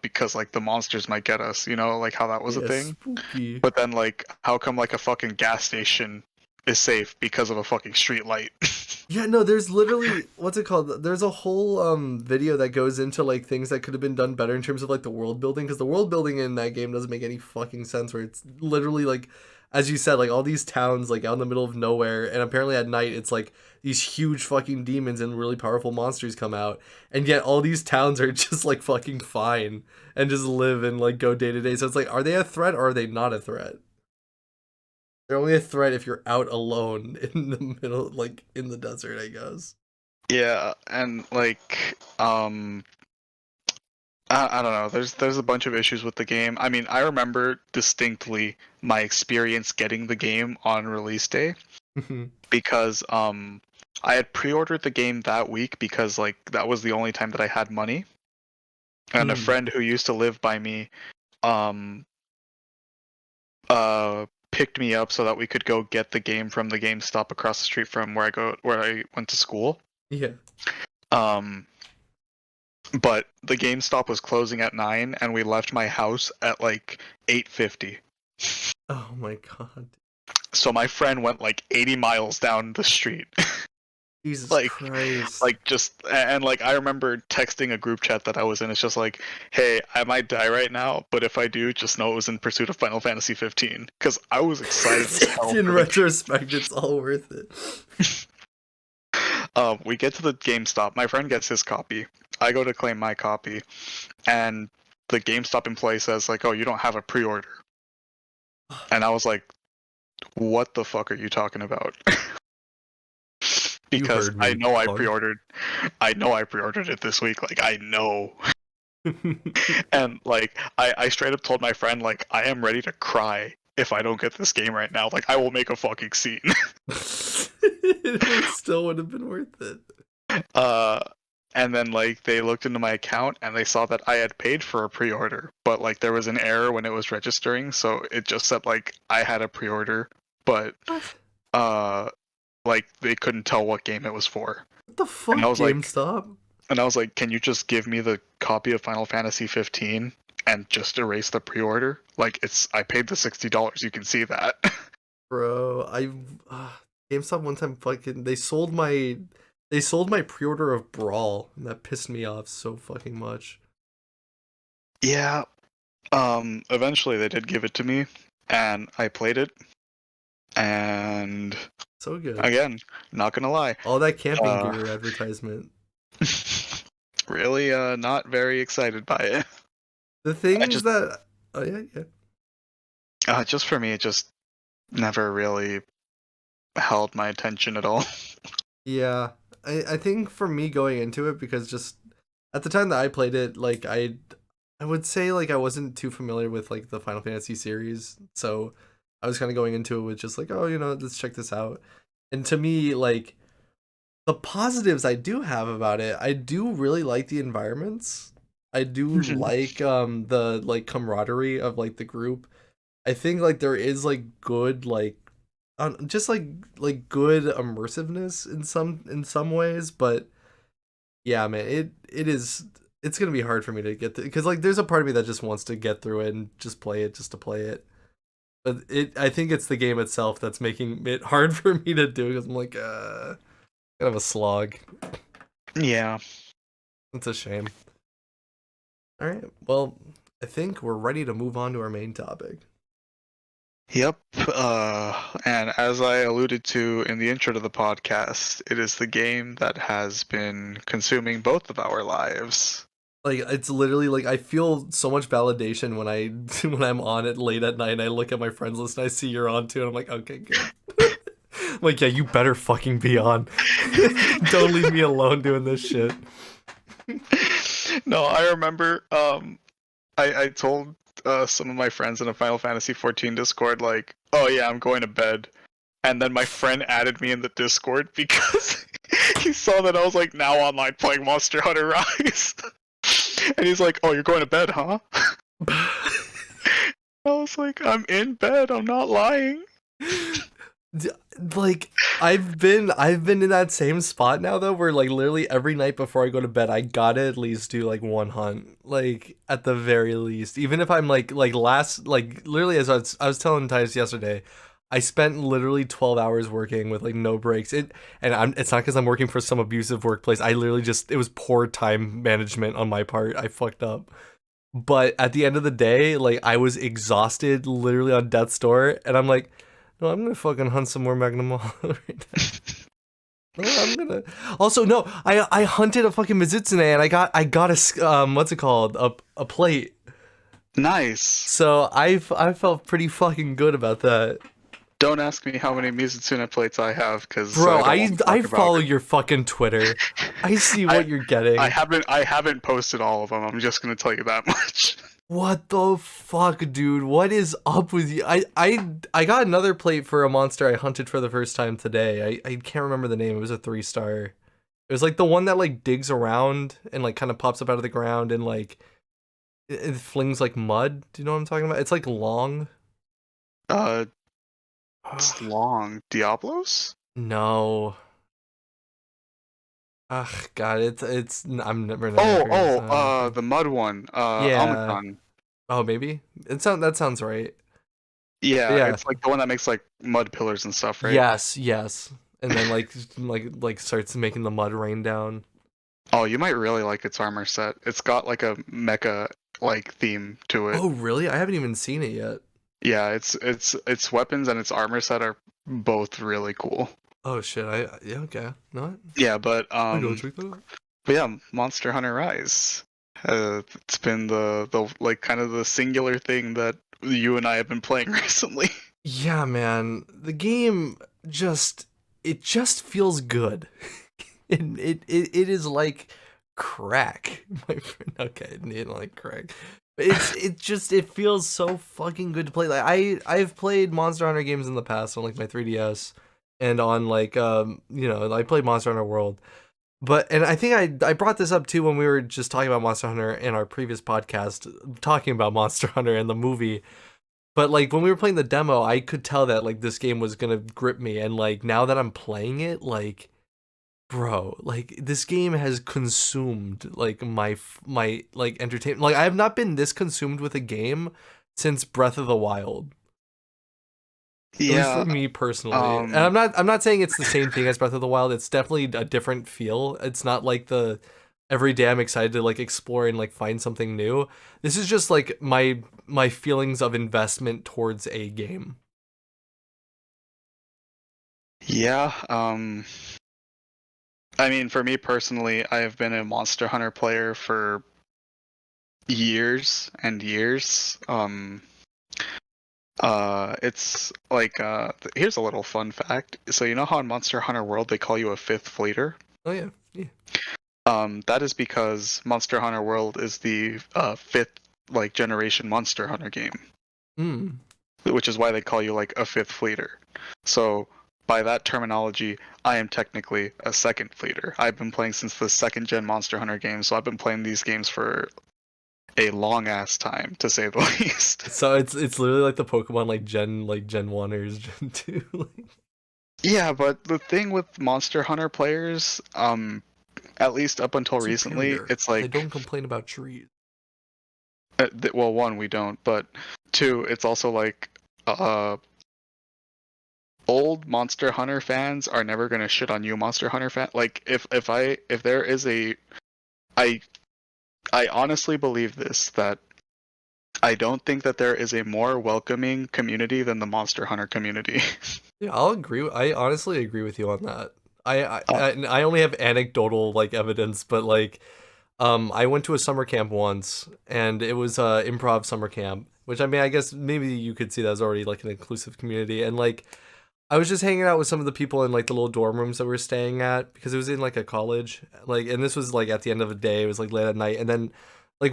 because like the monsters might get us, you know, like how that was a Yeah, thing. spooky. But then like how come like a fucking gas station is safe because of a fucking street light? Yeah, no, there's literally what's it called? There's a whole video that goes into like things that could have been done better in terms of like the world building, because the world building in that game doesn't make any fucking sense, where it's literally like as you said, like all these towns like out in the middle of nowhere, and apparently at night it's like these huge fucking demons and really powerful monsters come out, and yet all these towns are just like fucking fine and just live and like go day to day. So it's like, are they a threat or are they not a threat? They're only a threat if you're out alone in the middle, like in the desert, I guess. Yeah, and like I don't know. There's a bunch of issues with the game. I mean, I remember distinctly my experience getting the game on release day because I had pre-ordered the game that week because like that was the only time that I had money. And a friend who used to live by me um picked me up so that we could go get the game from the GameStop across the street from where I went to school. Yeah. Um but the GameStop was closing at 9 and we left my house at like 8:50. Oh my god. So my friend went like 80 miles down the street. Jesus like Christ. like just and like I remember texting a group chat that I was in. It's just like, hey, I might die right now, but if I do, just know it was in pursuit of Final Fantasy 15 because I was excited as hell In for the retrospect, it's all worth it. we get to the GameStop. My friend gets his copy. I go to claim my copy, and the GameStop employee says like, "Oh, you don't have a pre-order." And I was like, "What the fuck are you talking about?" You Because heard I me, know I punk. pre-ordered. I know I pre-ordered it this week. Like I know. And like I straight up told my friend like I am ready to cry if I don't get this game right now. Like I will make a fucking scene. It still would have been worth it. uh and then like they looked into my account and they saw that I had paid for a pre-order, but like there was an error when it was registering, so it just said like I had a pre-order, but What? uh like they couldn't tell what game it was for. What the And I fuck, was like GameStop? can you just give me the copy of Final Fantasy 15 and just erase the pre-order? Like I paid the $60. You can see that. Bro, GameStop one time fucking they sold my pre-order of Brawl, and that pissed me off so fucking much. Yeah. Eventually they did give it to me, and I played it, and So good. again, not gonna lie, All that camping uh, gear advertisement. really, not very excited by it. The I things just, that oh yeah, yeah. just for me, it just never really held my attention at all. Yeah. I think for me going into it, because just at the time that I played it, like I would say like I wasn't too familiar with like the Final Fantasy series, so I was kind of going into it with just like, oh, let's check this out. And to me, like the positives I do have about it, I do really like the environments. I do like the like camaraderie of like the group. I think like there is like good like just like good immersiveness in some ways, but yeah, man, it's gonna be hard for me to get through, because like there's a part of me that just wants to get through it and just play it just to play it, but I think it's the game itself that's making it hard for me to do, because I'm like kind of a slog. Yeah. It's a shame. All right, well, I think we're ready to move on to our main topic. Yep. And as I alluded to in the intro to the podcast, it is the game that has been consuming both of our lives. Like it's literally like I feel so much validation when I when I'm on it late at night and I look at my friends list and I see you're on too, and I'm like, okay, good. I'm like, yeah, you better fucking be on. Don't leave me alone doing this shit. No, I remember I told some of my friends in a Final Fantasy 14 Discord like, "Oh yeah, I'm going to bed." And then my friend added me in the Discord because he saw that I was like now online playing Monster Hunter Rise. And he's like, "Oh, you're going to bed, huh?" I was like, "I'm in bed. I'm not lying." Like I've been in that same spot now though, where like literally every night before I go to bed I gotta at least do like one hunt, like at the very least, even if I'm like last, like literally, as I was telling Titus yesterday, I spent literally 12 hours working with like no breaks. It's not because I'm working for some abusive workplace. I literally just, it was poor time management on my part. I fucked up. But at the end of the day, like I was exhausted, literally on death's door, and I'm like, no, I'm gonna fucking hunt some more Magnum right now. No, I'm gonna. Also, no, I hunted a fucking Mizutsune, and I got a what's it called, a plate. Nice. So I felt pretty fucking good about that. Don't ask me how many Mizutsune plates I have, because Bro, I don't want to I talk about follow it. your fucking Twitter. I see I what you're getting. I haven't posted all of them. I'm just gonna tell you that much. What the fuck, dude? What is up with you? I got another plate for a monster I hunted for the first time today. I can't remember the name. It was a 3-star. It was like the one that like digs around and like kind of pops up out of the ground and like it flings like mud. Do you know what I'm talking about? It's like long. Uh, it's long. Diablos? No. Ugh, God, I'm never remembering his name. The mud one. Yeah. Almaton. Oh, maybe. That sounds right. Yeah, Yeah. it's like the one that makes like mud pillars and stuff, right? Yes, yes. And then like starts making the mud rain down. Oh, you might really like its armor set. It's got like a mecha like theme to it. Oh, really? I haven't even seen it yet. Yeah, its weapons and its armor set are both really cool. Oh shit! Yeah, okay. No, Yeah, but I go check that out. but yeah, Monster Hunter Rise. It's been the like kind of the singular thing that you and I have been playing recently. Yeah, man. The game just it just feels good. It is like crack, my friend. Okay, it like crack. It feels so fucking good to play. Like I've played Monster Hunter games in the past on like my 3DS and on like I played Monster Hunter World. But and I think I brought this up too when we were just talking about Monster Hunter in our previous podcast, talking about Monster Hunter and the movie. But like when we were playing the demo, I could tell that like this game was gonna grip me, and like now that I'm playing it, like bro, like this game has consumed like my like entertainment. Like I have not been this consumed with a game since Breath of the Wild. At least for Yeah, me personally. And um, I'm not saying it's the same thing as Breath of the Wild. It's definitely a different feel. It's not like the every day I'm excited to like explore and like find something new. This is just like my feelings of investment towards a game. yeah. I mean, for me personally, I have been a Monster Hunter player for years and years. It's like here's a little fun fact. So you know how in Monster Hunter World they call you a fifth fleeter? Oh yeah. Yeah. That is because Monster Hunter World is the fifth like generation Monster Hunter game, Mm. which is why they call you like a fifth fleeter. So by that terminology, I am technically a second fleeter. I've been playing since the second gen Monster Hunter game, so I've been playing these games for a long ass time, to say the least. So it's literally like the Pokemon like Gen 1 or Gen 2. Like, Yeah, but the thing with Monster Hunter players, at least up until recently, superior. it's They like, don't complain about trees. well, one, we don't, but two, it's also like, old Monster Hunter fans are never gonna shit on you, Monster Hunter fan. Like, if there is a, I I honestly believe this, that I don't think that there is a more welcoming community than the Monster Hunter community. Yeah, I'll agree. I honestly agree with you on that. uh, I only have anecdotal like evidence, but like I went to a summer camp once, and it was a improv summer camp, which I mean, I guess maybe you could see that as already like an inclusive community. And like, I was just hanging out with some of the people in like the little dorm rooms that we were staying at because it was in like a college, like, and this was like at the end of the day. It was like late at night, and then like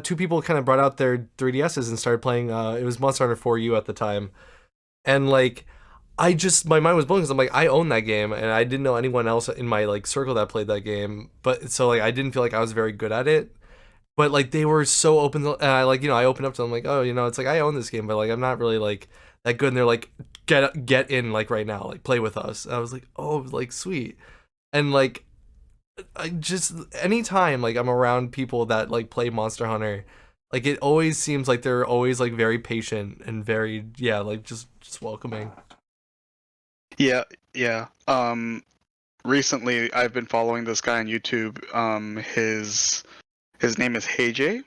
two people kind of brought out their 3DSs and started playing. It was Monster Hunter 4U at the time, and like I just my mind was blown because I'm like I own that game and I didn't know anyone else in my like circle that played that game, but so like I didn't feel like I was very good at it. But like they were so open, and I like I opened up to them like, oh, it's like I own this game, but like I'm not really like that good. And they're like, get in like right now, like play with us. And I was like, oh, like sweet. And like I just anytime like I'm around people that like play Monster Hunter, like it always seems like they're always like very patient and very like just welcoming. yeah, yeah. Recently I've been following this guy on YouTube. His name is HeyJ.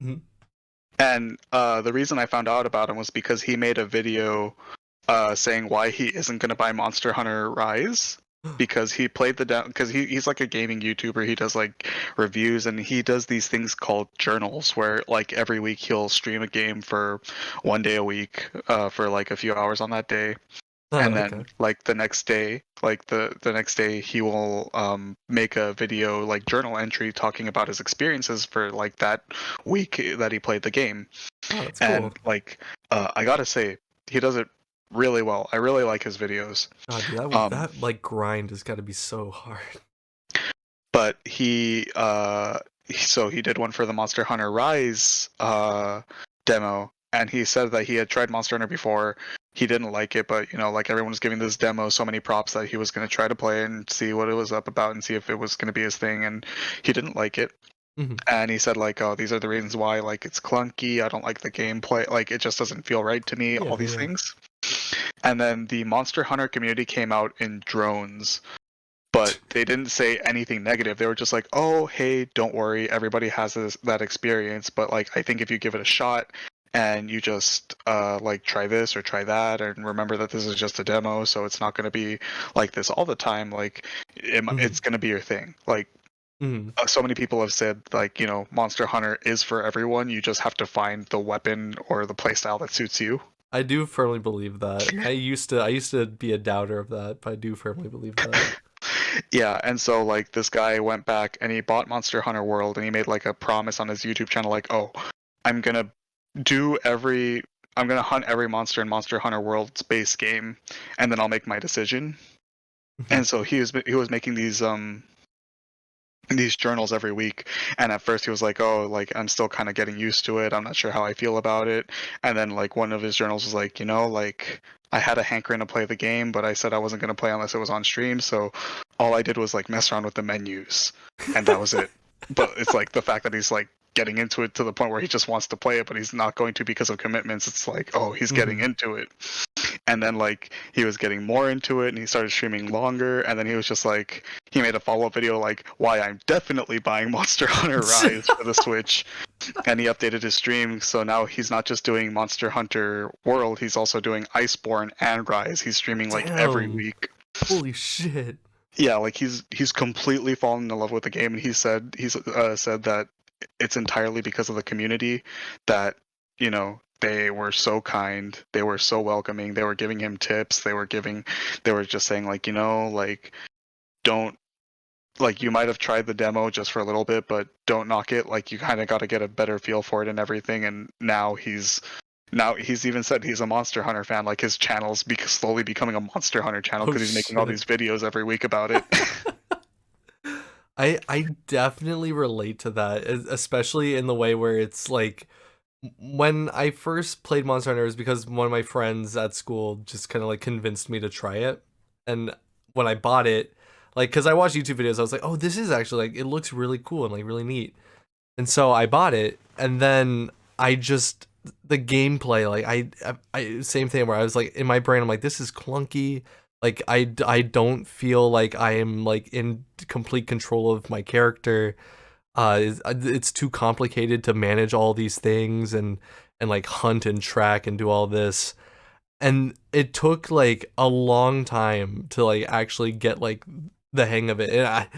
Mhm. And the reason I found out about him was because he made a video saying why he isn't going to buy Monster Hunter Rise, because he played because he's like a gaming YouTuber. He does like reviews, and he does these things called journals where like every week he'll stream a game for one day a week for like a few hours on that day, Oh, and okay. then like the next day, like the next day he will make a video like journal entry talking about his experiences for like that week that he played the game. Oh, that's cool. And like I gotta say, he does it really well. I really like his videos. Oh, dude, um that like grind has got to be so hard. but so he did one for the Monster Hunter Rise demo, and he said that he had tried Monster Hunter before. He didn't like it, but like everyone was giving this demo so many props that he was going to try to play and see what it was up about and see if it was going to be his thing, and he didn't like it. Hmm. and he said like, oh, these are the reasons why, like it's clunky, I don't like the gameplay, like it just doesn't feel right to me, all Yeah, these yeah. things. And then the Monster Hunter community came out in drones, but they didn't say anything negative. They were just like, oh, hey, don't worry, everybody has that experience, but like I think if you give it a shot and you just like try this or try that, and remember that this is just a demo, so it's not going to be like this all the time, like Hmm. it's going to be your thing. Like Hmm. so many people have said, like, you know, Monster Hunter is for everyone. You just have to find the weapon or the playstyle that suits you. I do firmly believe that. And I used to be a doubter of that, but I do firmly believe that. Yeah, and so like this guy went back and he bought Monster Hunter World and he made like a promise on his YouTube channel, like, oh, I'm gonna do every I'm gonna hunt every monster in Monster Hunter World's base game, and then I'll make my decision. Mhm. And so he was making these journals every week, and at first he was like, oh, like I'm still kind of getting used to it, I'm not sure how I feel about it. And then like one of his journals was like, you know, like I had a hankering to play the game, but I said I wasn't going to play unless it was on stream, so all I did was like mess around with the menus, and that was it. But it's like the fact that he's like getting into it to the point where he just wants to play it, but he's not going to because of commitments. It's like, oh, he's getting Mhm. into it. And then like he was getting more into it and he started streaming longer, and then he was just like, he made a follow-up video like why I'm definitely buying Monster Hunter Rise for the Switch. And he updated his stream, so now he's not just doing Monster Hunter World, he's also doing Iceborne and Rise. He's streaming like every Damn. week. Holy shit. Yeah, like he's completely fallen in love with the game, and he's said that it's entirely because of the community, that, you know, they were so kind, they were so welcoming, they were giving him tips, they were just saying like, you know, like don't, like you might have tried the demo just for a little bit, but don't knock it, like you kind of got to get a better feel for it and everything. And now he's even said he's a Monster Hunter fan, like his channel's slowly becoming a Monster Hunter channel Oh because he's making all shit. these videos every week about it. I definitely relate to that, especially in the way where it's like when I first played Monster Hunter, it was because one of my friends at school just kind of like convinced me to try it. And when I bought it, like, because I watched YouTube videos, I was like, oh, this is actually like, it looks really cool and like really neat. And so I bought it, and then I just the gameplay, like I same thing where I was like in my brain, I'm like, this is clunky. Like I don't feel like I am like in complete control of my character. It's too complicated to manage all these things and like hunt and track and do all this. And it took like a long time to like actually get like the hang of it. And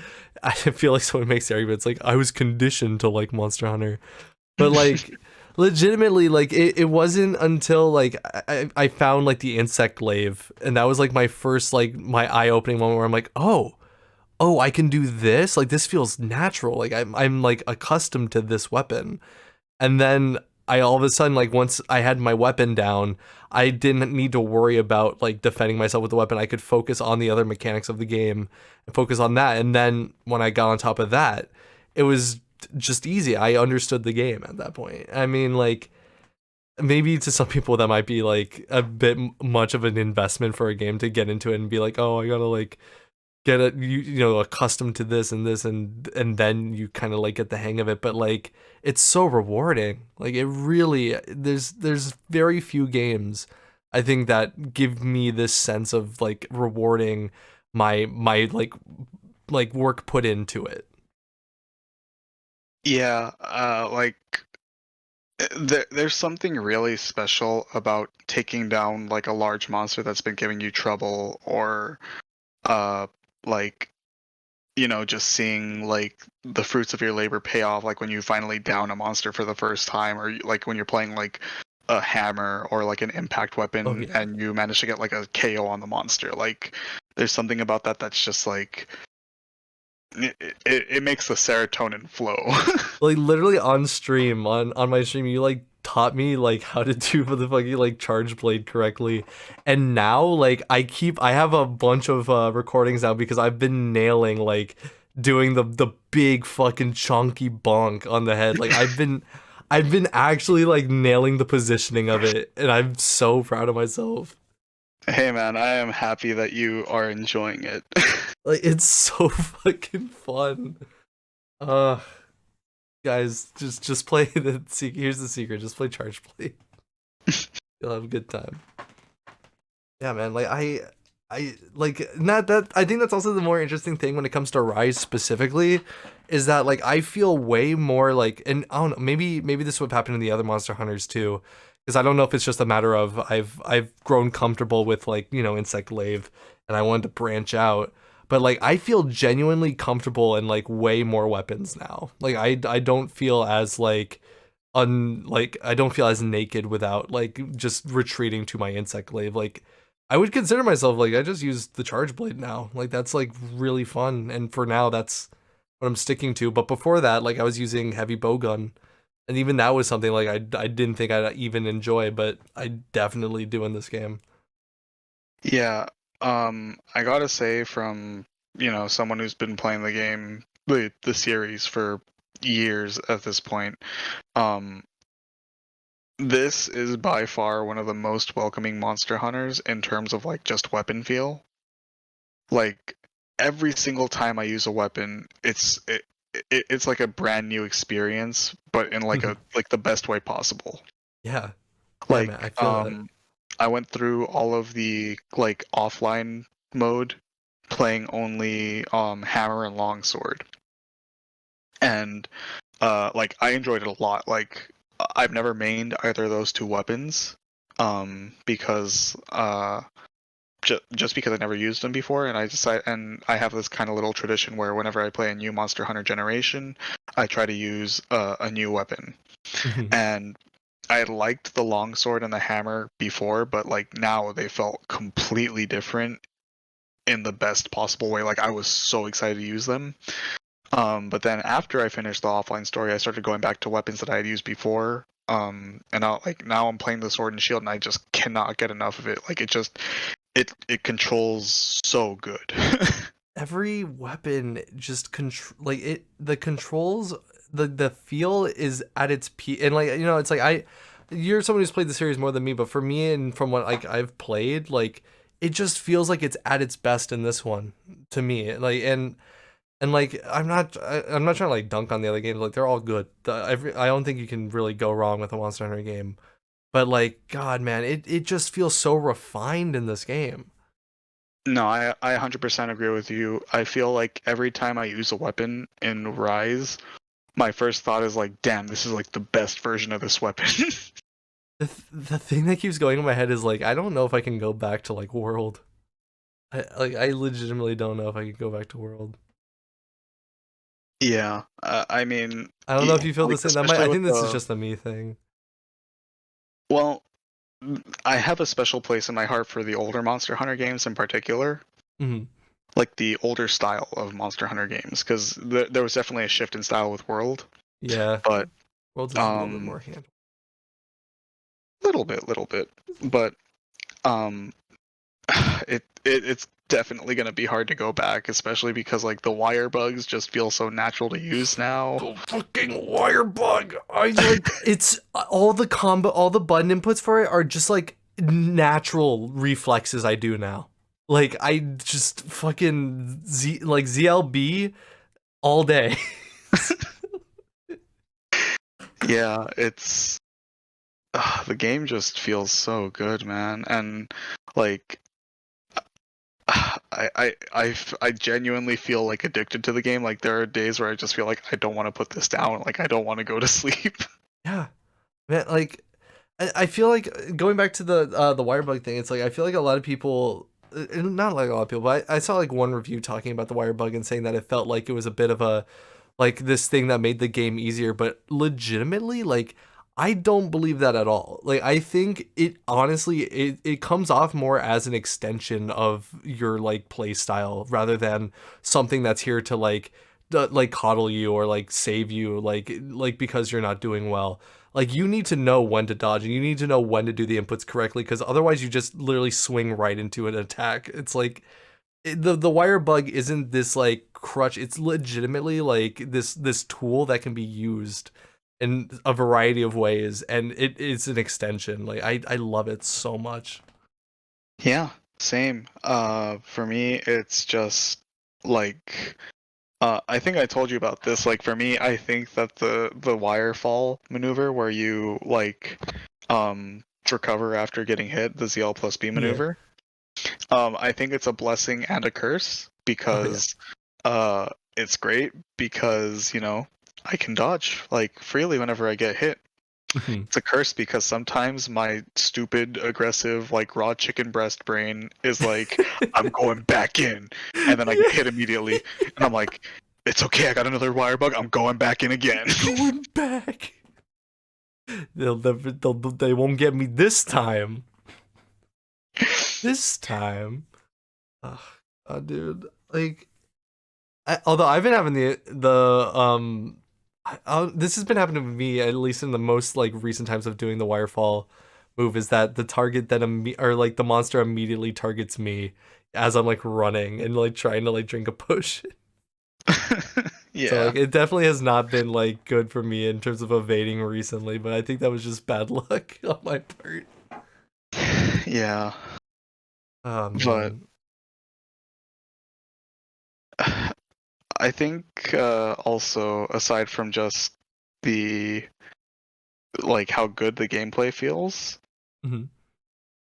I feel like someone makes the argument. It's like I was conditioned to like Monster Hunter, but like legitimately, like it wasn't until like I found like the insect glaive, and that was like my first like my eye opening moment where I'm like, oh, I can do this. Like this feels natural. Like I'm like accustomed to this weapon. And then I all of a sudden, like once I had my weapon down, I didn't need to worry about like defending myself with the weapon. I could focus on the other mechanics of the game and focus on that. And then when I got on top of that, it was just easy. I understood the game at that point. I mean, like maybe to some people that might be like a bit much of an investment for a game to get into it and be like, oh, I gotta like get it, you know, accustomed to this and then you kind of like get the hang of it. But like it's so rewarding. Like it really, there's very few games I think that give me this sense of like rewarding my like work put into it. Yeah, like there's something really special about taking down like a large monster that's been giving you trouble, or uh like, you know, just seeing like the fruits of your labor pay off, like when you finally down a monster for the first time, or like when you're playing like a hammer or like an impact Oh weapon yeah. and you manage to get like a KO on the monster. Like there's something about that that's just like it makes the serotonin flow. Like literally on stream, on my stream, you like taught me like how to do the fucking like charge blade correctly. And now like I have a bunch of recordings now because I've been nailing like doing the big fucking chunky bonk on the head. Like I've been actually like nailing the positioning of it, and I'm so proud of myself. Hey man, I am happy that you are enjoying it. Like it's so fucking fun. Uh Guys, just play the secret. Here's the secret. Just play Charge Blade. You'll have a good time. Yeah, man. Like I like not that. I think that's also the more interesting thing when it comes to Rise specifically, is that like I feel way more like, and I don't know, maybe this would happen in the other Monster Hunters too, because I don't know if it's just a matter of I've grown comfortable with like Insect Glaive, and I wanted to branch out. But like I feel genuinely comfortable in like way more weapons now. Like I don't feel as like like I don't feel as naked without like just retreating to my Insect Glaive. Like I would consider myself like I just use the Charge Blade now. Like that's like really fun, and for now that's what I'm sticking to. But before that, like I was using Heavy Bowgun, and even that was something like I didn't think I'd even enjoy, but I definitely do in this game. Yeah, I gotta say, from someone who's been playing the game, the series for years at this point, um, this is by far one of the most welcoming Monster Hunters in terms of like just weapon feel. Like every single time I use a weapon, it's like a brand new experience, but in like the best way possible. Yeah, yeah, man, I Like feel that. I went through all of the like offline mode, playing only hammer and longsword, and like I enjoyed it a lot. Like I've never mained either of those two weapons, because just because I never used them before, and I have this kind of little tradition where whenever I play a new Monster Hunter generation, I try to use a new weapon. And I had liked the longsword and the hammer before, but like now they felt completely different in the best possible way. Like I was so excited to use them. But then after I finished the offline story, I started going back to weapons that I had used before. And now I'm playing the sword and shield, and I just cannot get enough of it. Like it controls so good. Every weapon just like it, the controls, the feel is at its peak, and like it's like you're someone who's played the series more than me, but for me and from what like I've played, like it just feels like it's at its best in this one to me. Like and like I'm not trying to like dunk on the other games. Like they're all good. I don't think you can really go wrong with a Monster Hunter game, but like God, man, it just feels so refined in this game. No, I 100% agree with you. I feel like every time I use a weapon in Rise, my first thought is like, damn, this is like the best version of this weapon. The thing that keeps going in my head is like I don't know if I can go back to like World. I legitimately don't know if I could go back to World. Yeah, I mean, I don't know if you feel the like same. That might especially I with think this is just a me thing. well, I have a special place in my heart for the older Monster Hunter games in particular, Hmm. like the older style of Monster Hunter games, because there was definitely a shift in style with World, Yeah, but World is a little bit um, more handled. little bit, but um, it's definitely gonna be hard to go back, especially because like the wire bugs just feel so natural to use now. The fucking wire bug. I like it's all the combo, all the button inputs for it are just like natural reflexes I do now. Like I just fucking ZLB all day. Yeah, it's the game just feels so good, man, and like I genuinely feel like addicted to the game. Like there are days where I just feel like I don't want to put this down. Like I don't want to go to sleep. Yeah, man. Like I feel like going back to the wire bug thing. It's like I feel like a lot of people, not like a lot of people, but I saw like one review talking about the wire bug and saying that it felt like it was a bit of a like this thing that made the game easier, but legitimately like I don't believe that at all. Like I think it honestly it comes off more as an extension of your like play style rather than something that's here to like coddle you or like save you like because you're not doing well. Like you need to know when to dodge and you need to know when to do the inputs correctly because otherwise you just literally swing right into an attack. It's like the wire bug isn't this like crutch. It's legitimately like this tool that can be used in a variety of ways, and it's an extension. Like I love it so much. Yeah, same. For me, it's just like I think I told you about this. Like for me, I think that the wire fall maneuver where you like recover after getting hit, the ZL plus B Yeah. maneuver. I think it's a blessing and a curse Oh yeah. because it's great because, you know, I can dodge like freely whenever I get hit. Mhm. It's a curse because sometimes my stupid, aggressive, like raw chicken breast brain is like, I'm going back in, and then I get hit immediately, and I'm like, it's okay, I got another wire bug, I'm going back in again. Going back. They won't get me this time. This time. Ugh, dude. Like, although I've been having this has been happening to me at least in the most like recent times of doing the wirefall move, is that the target that or like the monster immediately targets me as I'm like running and like trying to like drink a potion. So Yeah, like it definitely has not been like good for me in terms of evading recently, but I think that was just bad luck on my part. yeah, Oh but man. I think also aside from just the like how good the gameplay feels, Mhm.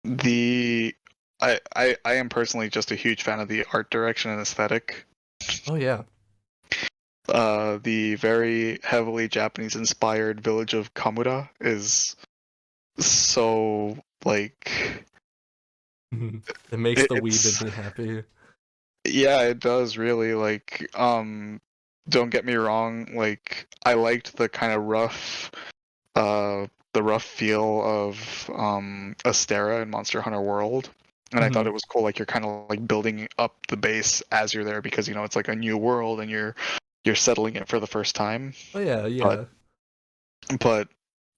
the I am personally just a huge fan of the art direction and aesthetic. Oh yeah. The very heavily Japanese inspired village of Kamura is so like Mhm. It makes the weeb in it's me happy. yeah, it does really like don't get me wrong, like I liked the kind of rough the rough feel of Astera in Monster Hunter World. And I thought Mhm. it was cool, like you're kind of like building up the base as you're there because you know it's like a new world and you're settling it for the first time. Oh yeah, But yeah. but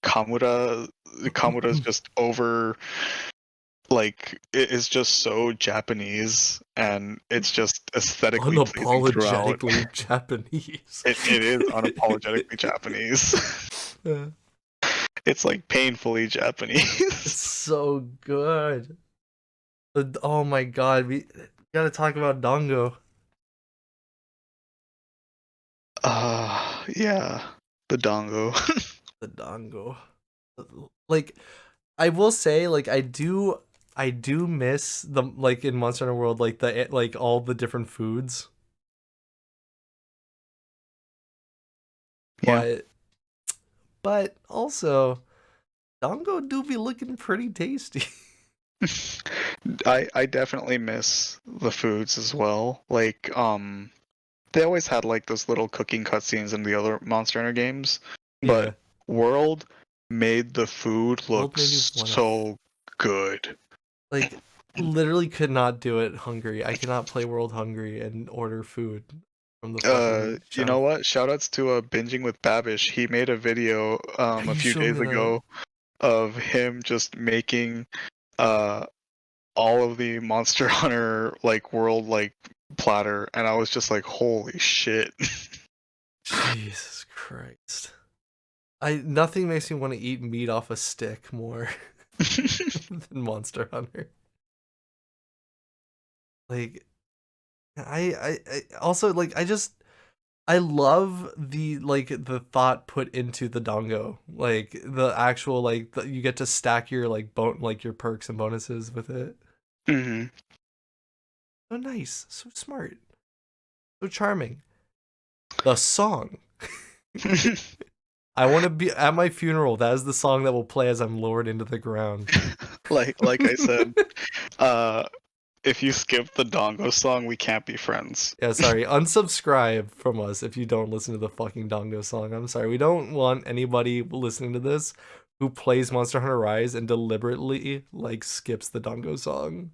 Kamura's just over like it is just so Japanese and it's just aesthetically pleasing throughout. Unapologetically Japanese. It is unapologetically Japanese. Yeah. It's like painfully It's Japanese. so good. Oh my god, we gotta talk about Dongo. Yeah, the dongo. The Dongo. Like, I will say, like, I do miss the like in Monster Hunter World, like the like all the different foods, Yeah. but also Dongo do be looking pretty tasty. I definitely miss the foods as well. Like, they always had like those little cooking cutscenes in the other Monster Hunter games, but Yeah, World made the food World look made me wanna so good. like literally could not do it hungry. I cannot play World hungry and order food from the fucking You know shelf. what? Shoutouts to Binging with Babish. He made a video Yeah, a you few showed days me that. ago of him just making uh all of the Monster Hunter like world like platter, and I was just like, holy shit. Jesus Christ. I Nothing makes me want to eat meat off a stick more than Monster Hunter. Like I also like I love the like the thought put into the dongo. Like the actual you get to stack your like like your perks and bonuses with it. hmm So nice, so smart, so charming. The song. I want to be at my funeral. That is the song that will play as I'm lowered into the ground. like I said, uh, if you skip the Dongo song, we can't be friends. Yeah, sorry. Unsubscribe from us if you don't listen to the fucking Dongo song. I'm sorry. We don't want anybody listening to this who plays Monster Hunter Rise and deliberately like skips the Dongo song.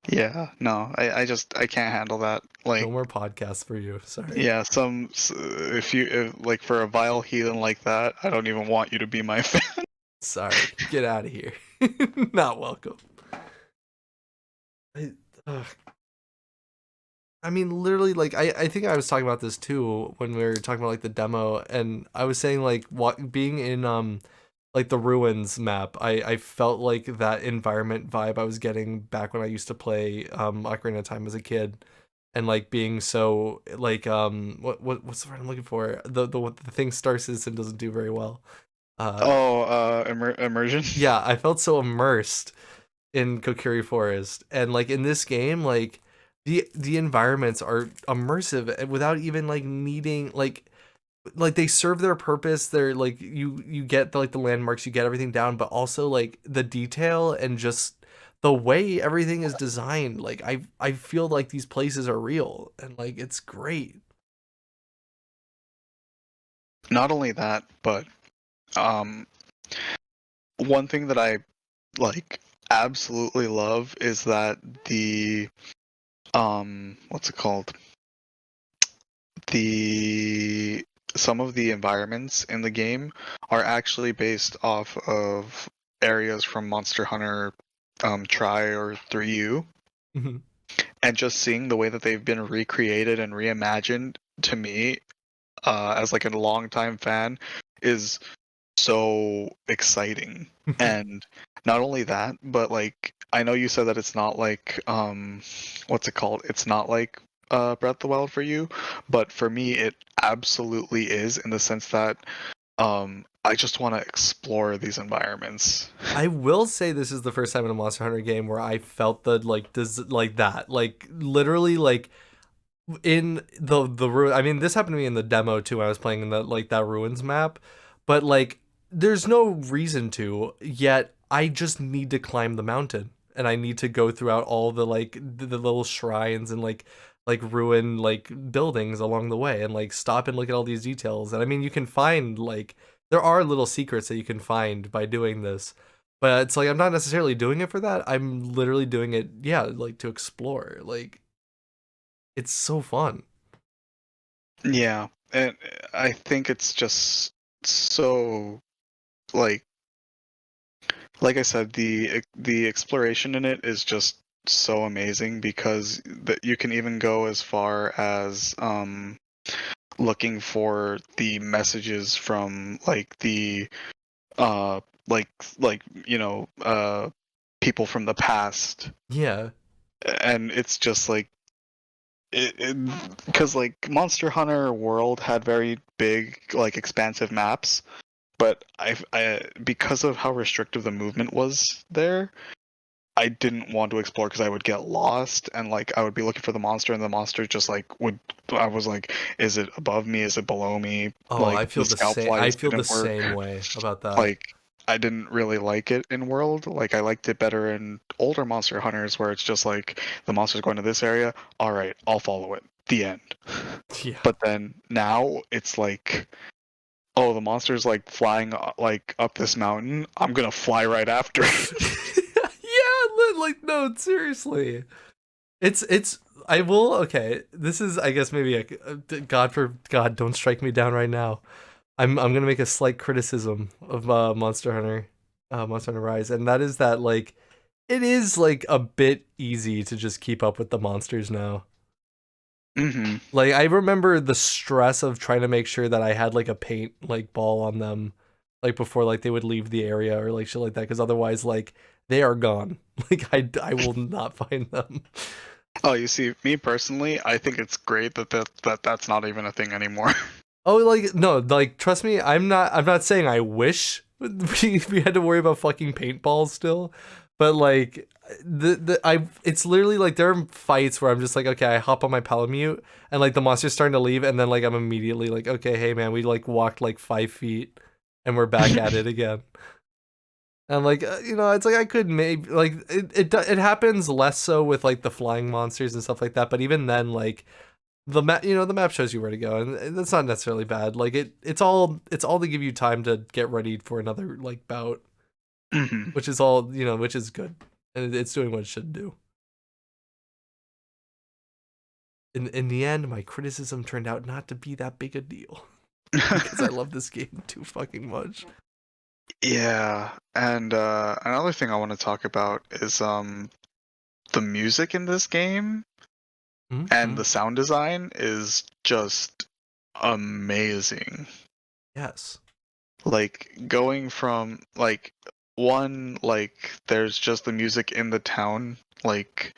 Yeah, no, I can't handle that. No Like, more podcasts for you. Sorry. yeah, if you like for a vile heathen like that, I don't even want you to be my fan. Sorry. Get out of here. Not welcome. I, ugh. I mean, literally, like I think I was talking about this too when we were talking about like the demo, and I was saying like what being in like the ruins map, I felt like that environment vibe I was getting back when I used to play Ocarina of Time as a kid. and like being so like what's the word I'm looking for? The thing Star Citizen doesn't do very well. Uh, Oh, immersion. yeah, I felt so immersed in Kokiri Forest, and like in this game, like the environments are immersive without even like needing like they serve their purpose. They're like you get the, like the landmarks, you get everything down, but also like the detail and just the way everything is designed. Like I feel like these places are real, and like it's great. Not only that, but um, one thing that I like absolutely love is that the what's it called? The Some of the environments in the game are actually based off of areas from Monster Hunter Tri or 3U, Mhm. and just seeing the way that they've been recreated and reimagined to me, as like a longtime fan, is so exciting. And not only that, but like I know you said that it's not like what's it called? It's not like Breath of the Wild for you, but for me it absolutely is, in the sense that I just want to explore these environments. I will say this is the first time in a Monster Hunter game where I felt the like like that, like literally like in the ruin. I mean, this happened to me in the demo too. I was playing in the like that ruins map, but like there's no reason to. Yet I just need to climb the mountain, and I need to go throughout all the like the little shrines and like ruin like buildings along the way, and like stop and look at all these details. And I mean, you can find like there are little secrets that you can find by doing this. But it's like I'm not necessarily doing it for that. I'm literally doing it, yeah, like to explore. Like it's so fun. Yeah, and I think it's just so like like I said, the exploration in it is just so amazing, because that you can even go as far as looking for the messages from like the uh like like you know people from the past, Yeah. and it's just like it because like Monster Hunter World had very big like expansive maps, but I because of how restrictive the movement was there, I didn't want to explore because I would get lost, and like I would be looking for the monster, and the monster just like would. I was like, is it above me? Is it below me? Oh, Like I the feel the scout same. I flies feel the didn't work. same way about that. Like I didn't really like it in World. Like I liked it better in older Monster Hunters, where it's just like the monster's going to this area. All right, I'll follow it. The end. Yeah. But then now it's like, oh, the monster's like flying like up this mountain. I'm gonna fly right after it. Yeah, like no, seriously. It's I will okay. This is I guess maybe a God for God, don't strike me down right now. I'm going to make a slight criticism of Monster Hunter Rise, and that is that like it is like a bit easy to just keep up with the monsters now. Hmm. Like I remember the stress of trying to make sure that I had like a paint like ball on them like before like they would leave the area or like shit like that, because otherwise like they are gone. Like I will not find them. Oh, you see, me personally, I think it's great that's not even a thing anymore. Oh, like no, like trust me, I'm not saying I wish we had to worry about fucking paintballs still, but like the I it's literally like there are fights where I'm just like, okay, I hop on my palamute and like the monster's starting to leave, and then like I'm immediately like, okay, hey man, we like walked like 5 feet and we're back at it again. And like it's like I could maybe like it happens less so with like the flying monsters and stuff like that, but even then like the map the map shows you where to go, and that's not necessarily bad. Like it's all to give you time to get ready for another like bout, Hmm. which is all which is good, and it's doing what it should do. In the end, my criticism turned out not to be that big a deal because I love this game too fucking much. Yeah, and another thing I want to talk about is the music in this game, and Mm-hmm. the sound design is just amazing. Yes. Like going from like one, like there's just the music in the town, like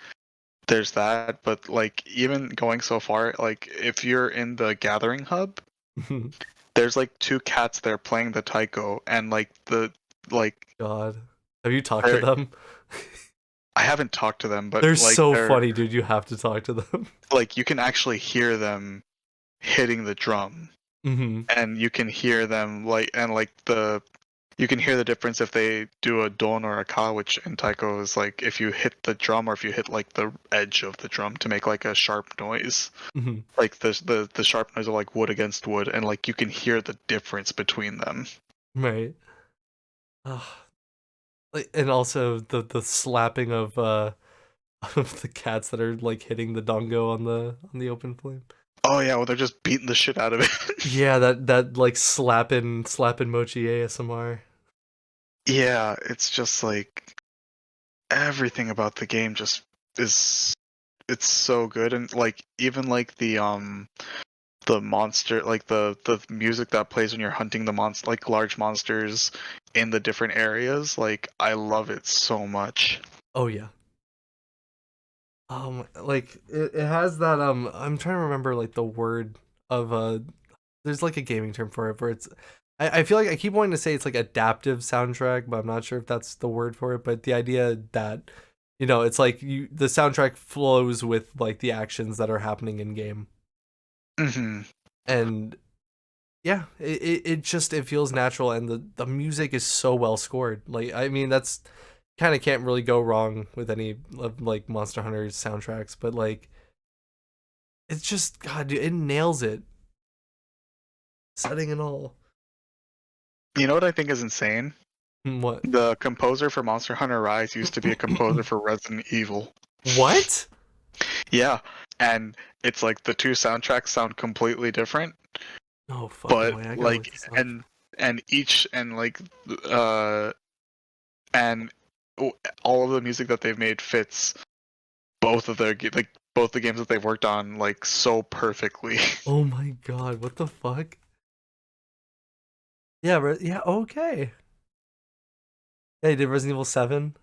there's that, but like even going so far, like if you're in the gathering hub, there's like two cats there playing the taiko, and like God, have you talked to they're them? I haven't talked to them, but They're like so they're funny, dude. You have to talk to them. like you can actually hear them hitting the drum, Mm-hmm. and you can hear them you can hear the difference if they do a don or a ka, which in taiko is like if you hit the drum or if you hit like the edge of the drum to make like a sharp noise. Mm-hmm. Like the sharp noise of like wood against wood, and like you can hear the difference between them. Right. Like, and also the slapping of of the cats that are like hitting the dongo on the open flame. Oh yeah, well they're just beating the shit out of it. Yeah, that like slapping mochi ASMR. Yeah, it's just like everything about the game just is it's so good, and like even like the monster, like the music that plays when you're hunting the monster, like large monsters in the different areas, like I love it so much. Oh yeah. Like it has that I'm trying to remember like the word of there's like a gaming term for it where it's I feel like I keep wanting to say it's like adaptive soundtrack, but I'm not sure if that's the word for it. But the idea that it's like the soundtrack flows with like the actions that are happening in game. Hmm. And yeah, it just it feels natural, and the music is so well scored. Like I mean that's kind of can't really go wrong with any of like Monster Hunter's soundtracks, but like it's just God, dude, it nails it, setting and all. You know what I think is insane? What? The composer for Monster Hunter Rise used to be a composer for Resident Evil. What? Yeah, and it's like the two soundtracks sound completely different, No fucking but way! I gotta look like this up. and each and like uh and all of the music that they've made fits both of like both the games that they've worked on like so perfectly. Oh my God! What the fuck? Yeah, yeah. Okay. Yeah, he did Resident Evil 7.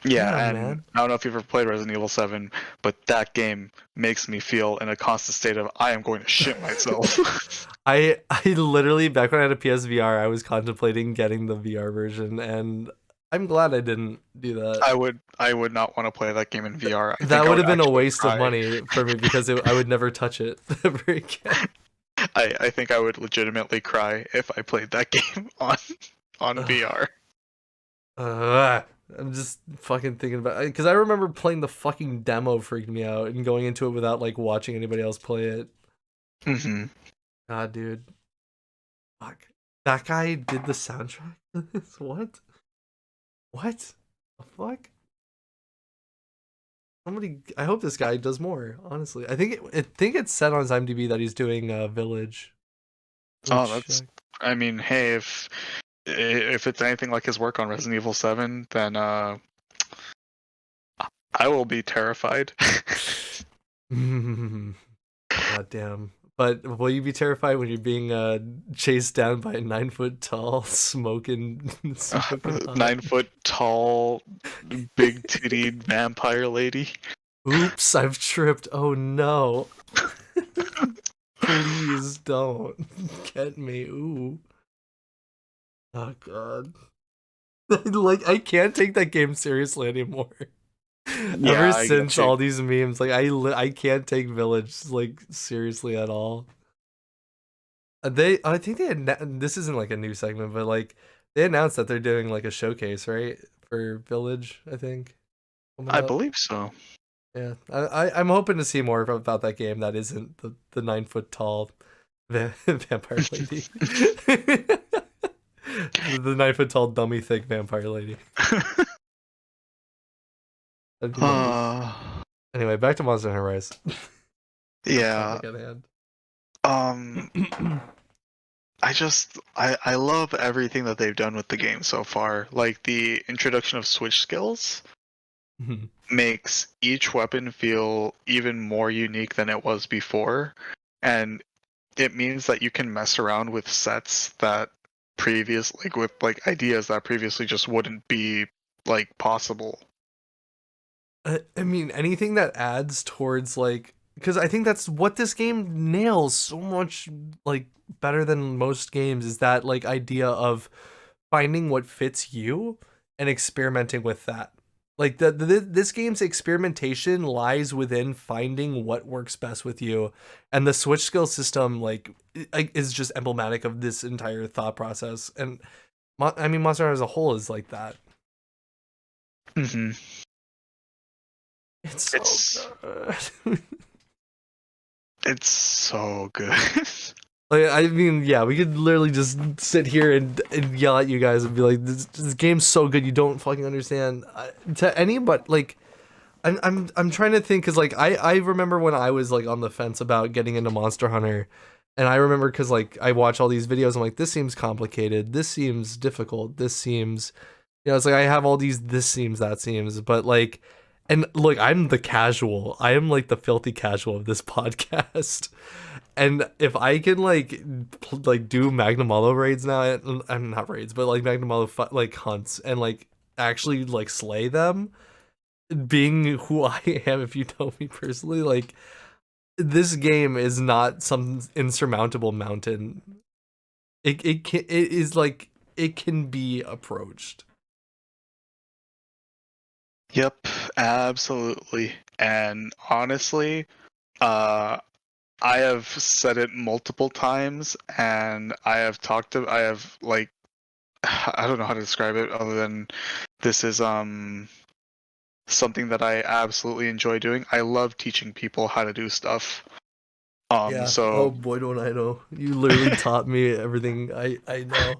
Yeah, Damn, and man. I don't know if you've ever played Resident Evil 7, but that game makes me feel in a constant state of I am going to shit myself. I literally back when I had a PSVR, I was contemplating getting the VR version, and I'm glad I didn't do that. I would not want to play that game in VR. I That think I would would have been a actually waste of cry. money for me because I would never touch it ever again. I think I would legitimately cry if I played that game on VR. I'm just fucking thinking about it because I remember playing the fucking demo freaked me out and going into it without like watching anybody else play it. Hmm. God, dude, fuck. That guy did the soundtrack. What? What? The fuck? Somebody. I hope this guy does more. Honestly, I think it's said on his IMDb that he's doing Village. Oh, Which that's. I mean, hey, if it's anything like his work on Resident Evil 7, then I will be terrified. God damn. But will you be terrified when you're being chased down by a 9 foot tall smoking hot? 9 foot tall, big tittied vampire lady. Oops, I've tripped. Oh no. Please don't get me. Ooh. Oh god. Like I can't take that game seriously anymore. Yeah, Ever I get since you. all these memes, like I can't take Village like seriously at all. I think this isn't like a new segment, but like they announced that they're doing like a showcase, right, for Village. I think coming I up. believe so. Yeah, I'm hoping to see more about that game that isn't the 9 foot tall vampire lady, the 9 foot tall dummy thick vampire lady. That'd be nice. uh, Anyway, back to Monster Hunter Rise. yeah. Topic at hand. Um, I love everything that they've done with the game so far. Like the introduction of switch skills makes each weapon feel even more unique than it was before, and it means that you can mess around with sets that like with like ideas that previously just wouldn't be like possible. I mean, anything that adds towards like, because I think that's what this game nails so much like better than most games is that like idea of finding what fits you and experimenting with that. Like this game's experimentation lies within finding what works best with you, and the switch skill system is just emblematic of this entire thought process. And I mean, Monster Hunter as a whole is like that. Hmm. It's It's so good. it's so good. Like, I mean, yeah, we could literally just sit here and yell at you guys and be like, this game's so good, you don't fucking understand. To any but like, I'm trying to think because like I remember when I was like on the fence about getting into Monster Hunter, and I remember because like I watch all these videos, I'm like, this seems complicated, this seems difficult, this seems, it's like I have all these this seems that seems, but like, and look, I'm the casual, I am like the filthy casual of this podcast. And if I can like do Magnum Malo raids now, I'm not raids, but like Magnum Malo like hunts and like actually like slay them, being who I am, if you know me personally, like this game is not some insurmountable mountain. It is like it can be approached. Yep, absolutely. And honestly, uh, I have said it multiple times, and I have like, I don't know how to describe it other than this is something that I absolutely enjoy doing. I love teaching people how to do stuff. Yeah. Oh So boy, don't I know! You literally taught me everything I know.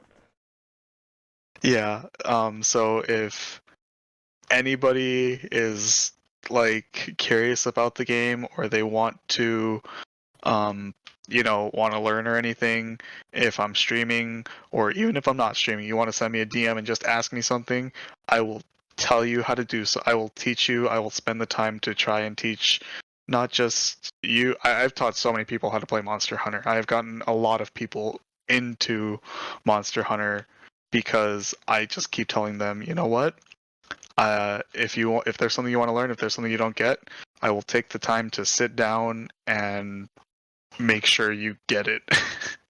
yeah, so if anybody is like curious about the game or they want to um want to learn or anything, if I'm streaming or even if I'm not streaming, you want to send me a DM and just ask me something, I will tell you how to do so. I will teach you. I will spend the time to try and teach not just you. I've taught so many people how to play Monster Hunter. I have gotten a lot of people into Monster Hunter because I just keep telling them, you know what? If there's something you want to learn, if there's something you don't get, I will take the time to sit down and make sure you get it.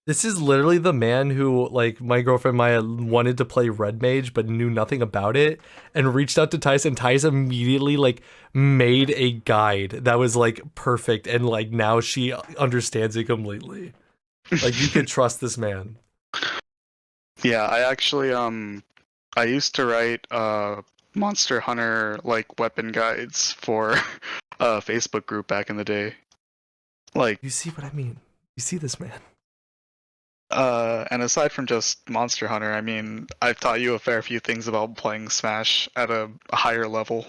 This is literally the man who, like, my girlfriend Maya wanted to play Red Mage but knew nothing about it and reached out to Tice, and Tice immediately, like, made a guide that was, like, perfect, and, like, now she understands it completely. Like, you could trust this man. Yeah, I actually I used to write Monster Hunter like weapon guides for a Facebook group back in the day. Like You see what I mean? You see this man? and aside from just Monster Hunter, I mean, I've taught you a fair few things about playing Smash at a higher level.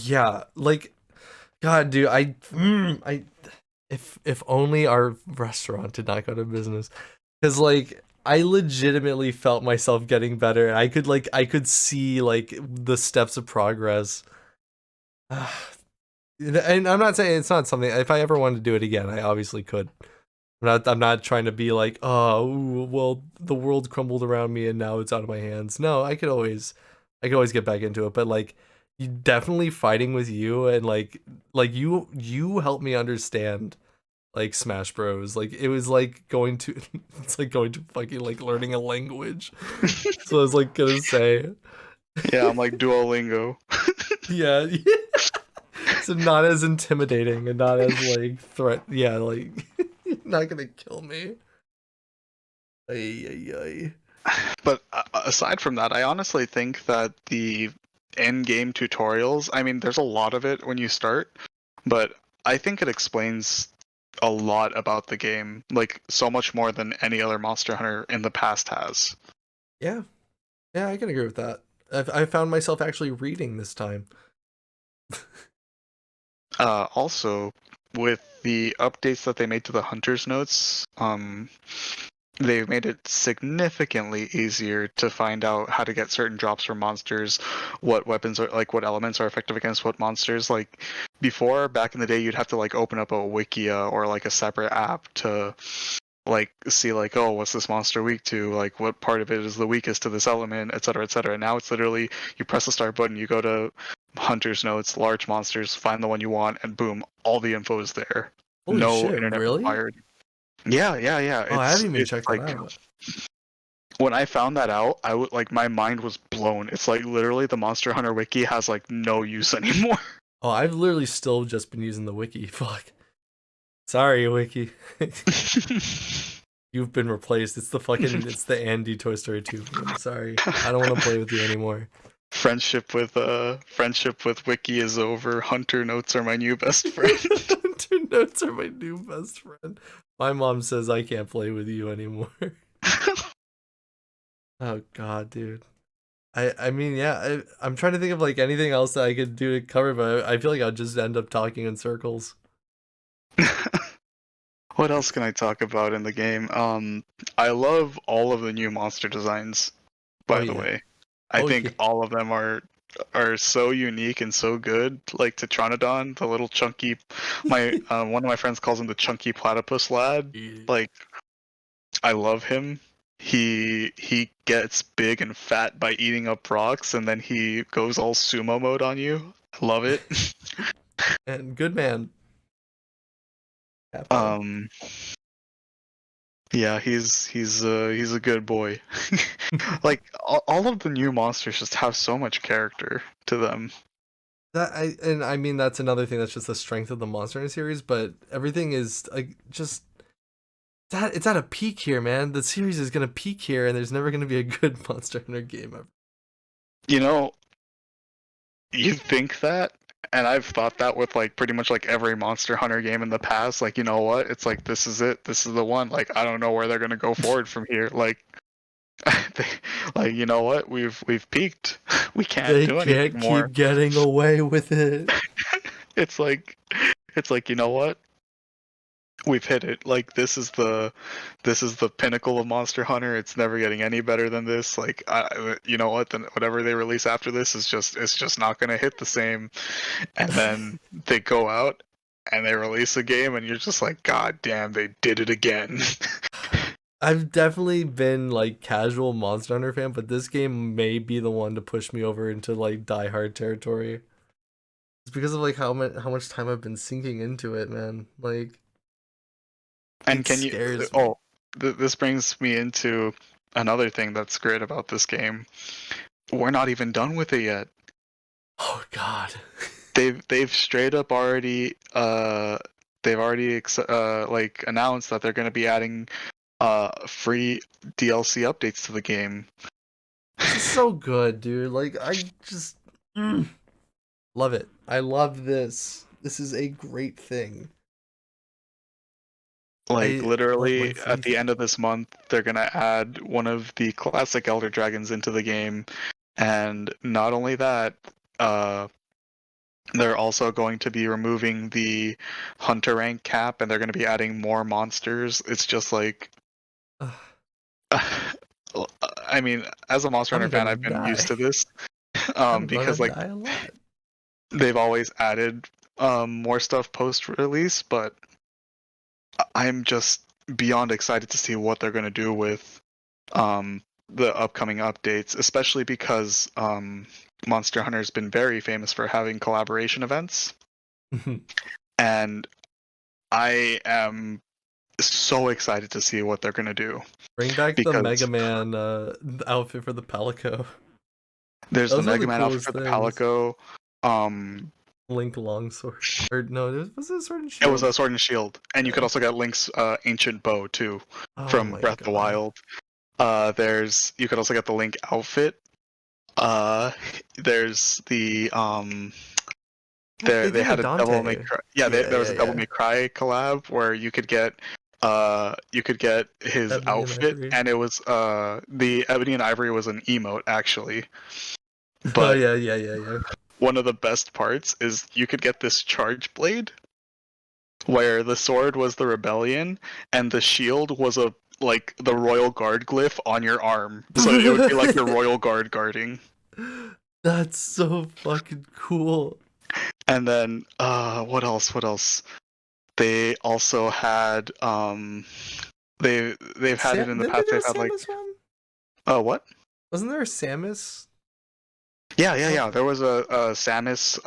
Yeah, like, God, dude, if only our restaurant did not go to business, because like I legitimately felt myself getting better, and I could see like the steps of progress. And I'm not saying it's not something, if I ever wanted to do it again, I obviously could. I'm not trying to be like, oh, well, the world crumbled around me and now it's out of my hands. No, I could always get back into it. But like, you definitely fighting with you, and like you helped me understand like Smash Bros. Like it was like going to, it's like going to fucking like learning a language. So I was like gonna say, Yeah, I'm like Duolingo. yeah. So not as intimidating and not as like threat. Yeah, like you're not gonna kill me. Ay, ay, ay. But aside from that, I honestly think that the end game tutorials, I mean, there's a lot of it when you start, but I think it explains a lot about the game, like so much more than any other Monster Hunter in the past has. Yeah, yeah, I can agree with that. I found myself actually reading this time. Also, with the updates that they made to the Hunter's Notes, they've made it significantly easier to find out how to get certain drops from monsters, what weapons are like, what elements are effective against what monsters. Like before, back in the day, you'd have to like open up a wikia or like a separate app to like see like, oh, what's this monster weak to, like what part of it is the weakest to this element, etc., etc. Now it's literally you press the start button, you go to hunter's notes, large monsters, find the one you want, and boom, all the info is there. Holy No shit, internet really? required. Yeah. Oh, I haven't even It's checked that like out. when I found that out, I would like my mind was blown. It's like literally the Monster Hunter wiki has like no use anymore. Oh, I've literally still just been using the wiki. Fuck. Sorry, wiki. You've been replaced. It's the Andy Toy Story 2. I'm sorry. I don't want to play with you anymore. Friendship with wiki is over. Hunter notes are my new best friend. Hunter notes are my new best friend. My mom says I can't play with you anymore. Oh god, dude. I mean, yeah, I'm trying to think of like anything else that I could do to cover, but I feel like I'll just end up talking in circles. What else can I talk about in the game? I love all of the new monster designs, Oh by the yeah. way. I Oh yeah. think all of them are so unique and so good. Like Tetranodon, the little chunky my one of my friends calls him the chunky platypus lad. Like I love him. He gets big and fat by eating up rocks, and then he goes all sumo mode on you. I love it. And good man. Capo. um Yeah, he's a good boy. Like all of the new monsters just have so much character to them. I mean that's another thing that's just the strength of the Monster Hunter series, but everything is like just that it's at a peak here, man. The series is gonna peak here, and there's never gonna be a good Monster Hunter game ever. You know, you think that, and I've thought that with like pretty much like every Monster Hunter game in the past. Like, you know what? It's like this is it. This is the one. Like, I don't know where they're gonna go forward from here. Like, they, like you know what? We've peaked. We can't They do anything can't more. keep getting away with it. It's like you know what? We've hit it. Like this is the pinnacle of Monster Hunter. It's never getting any better than this. Like you know what? Then whatever they release after this is just it's just not gonna hit the same. And then they go out and they release a game, and you're just like, God damn, they did it again. I've definitely been like casual Monster Hunter fan, but this game may be the one to push me over into like Die Hard territory. It's because of like how much time I've been sinking into it, man. Like And it can you? scares me. Oh, this brings me into another thing that's great about this game. We're not even done with it yet. Oh god. They've straight up already they've already like announced that they're going to be adding free DLC updates to the game. This is so good, dude. Like I just love it. I love this. This is a great thing. Like I love my literally at faith. the end of this month they're going to add one of the classic Elder Dragons into the game, and not only that, uh they're also going to be removing the hunter rank cap, and they're going to be adding more monsters. It's just like I mean, as a Monster I'm Hunter fan, gonna I've been used die. to this, I'm gonna because like die a lot. they've always added more stuff post release, but I'm just beyond excited to see what they're gonna do with the upcoming updates, especially because Monster Hunter's been very famous for having collaboration events, and I am so excited to see what they're gonna do Bring back the Mega because Man outfit for the Palico. there's the Those are Mega the Man outfit coolest for the things. Palico. Um, Link Longsword. Or no, was it Sword and it was Shield? a Sword and Shield, and you could Yeah. also get Link's ancient bow too Oh from my Breath of the god. Wild. There's you could also get the Link outfit. Uh, there's the Fuck, they they did a had a Devil May Dante. Cry. Yeah, Yeah, there was yeah, a Devil yeah. May Cry collab where you could get his Ebony and outfit, Ivory. and it was the Ebony and Ivory was an emote actually. Oh But yeah, yeah, yeah, yeah. one of the best parts is you could get this charge blade where the sword was the rebellion and the shield was a like the royal guard glyph on your arm. So it would be like your royal guard guarding. That's so fucking cool. And then what else? What else? They also had they've had it in the Didn't they past. do a They've had like Samus one? what? Wasn't there a Samus? Yeah. There was a Samus,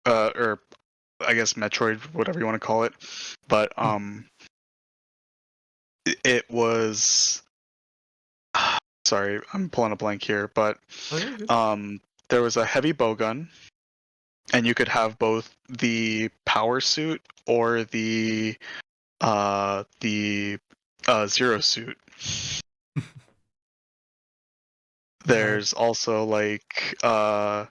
or I guess Metroid, whatever you want to call it, but it was. Sorry, I'm pulling a blank here, but Oh, you're good. there was a heavy bowgun, and you could have both the power suit or the zero suit. Yeah. There's also like oh,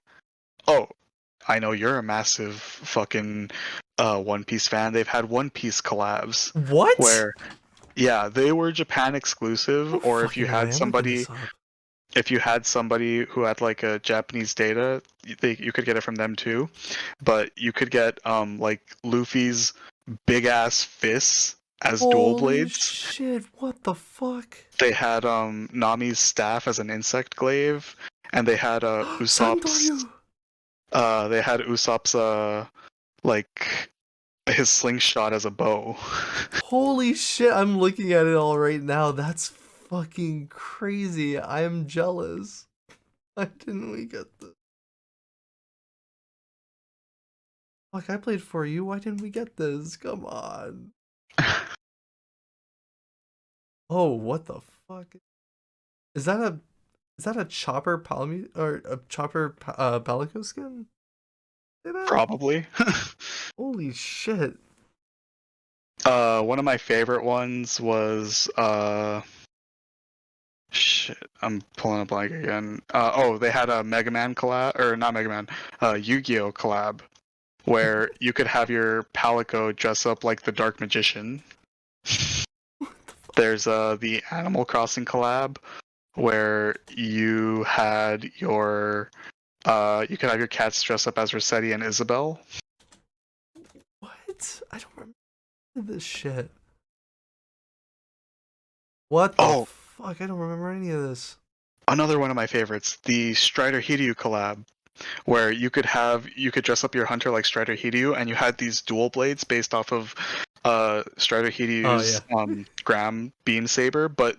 I know you're a massive fucking One Piece fan. They've had One Piece collabs What? where yeah, they were Japan exclusive, No or if you fucking way. had I'm looking somebody this up. who had like a Japanese data, you could get it from them too. But you could get like Luffy's big ass fists as dual Holy blades. shit! What the fuck? They had Nami's staff as an insect glaive, and they had Santoryu. Usopp's like his slingshot as a bow. Holy shit! I'm looking at it all right now. That's fucking crazy. I am jealous. Why didn't we get this? Fuck! I played for you. Why didn't we get this? Come on. Oh, what the fuck? Is that a Chopper Palmy or a Chopper Palico skin? Say that? Probably. Holy shit! One of my favorite ones was shit. I'm pulling a blank again. Oh, they had a Mega Man collab, or not Mega Man, Yu-Gi-Oh collab, where you could have your Palico dress up like the Dark Magician. There's the Animal Crossing collab where you could have your cats dress up as Rossetti and Isabel. What? I don't remember this shit. What the Oh, fuck? I don't remember any of this. another one of my favorites, the Strider Hiryu collab, where you could dress up your hunter like Strider Hiryu, and you had these dual blades based off of Strider Oh yeah. Hiryu's Graham beam saber, but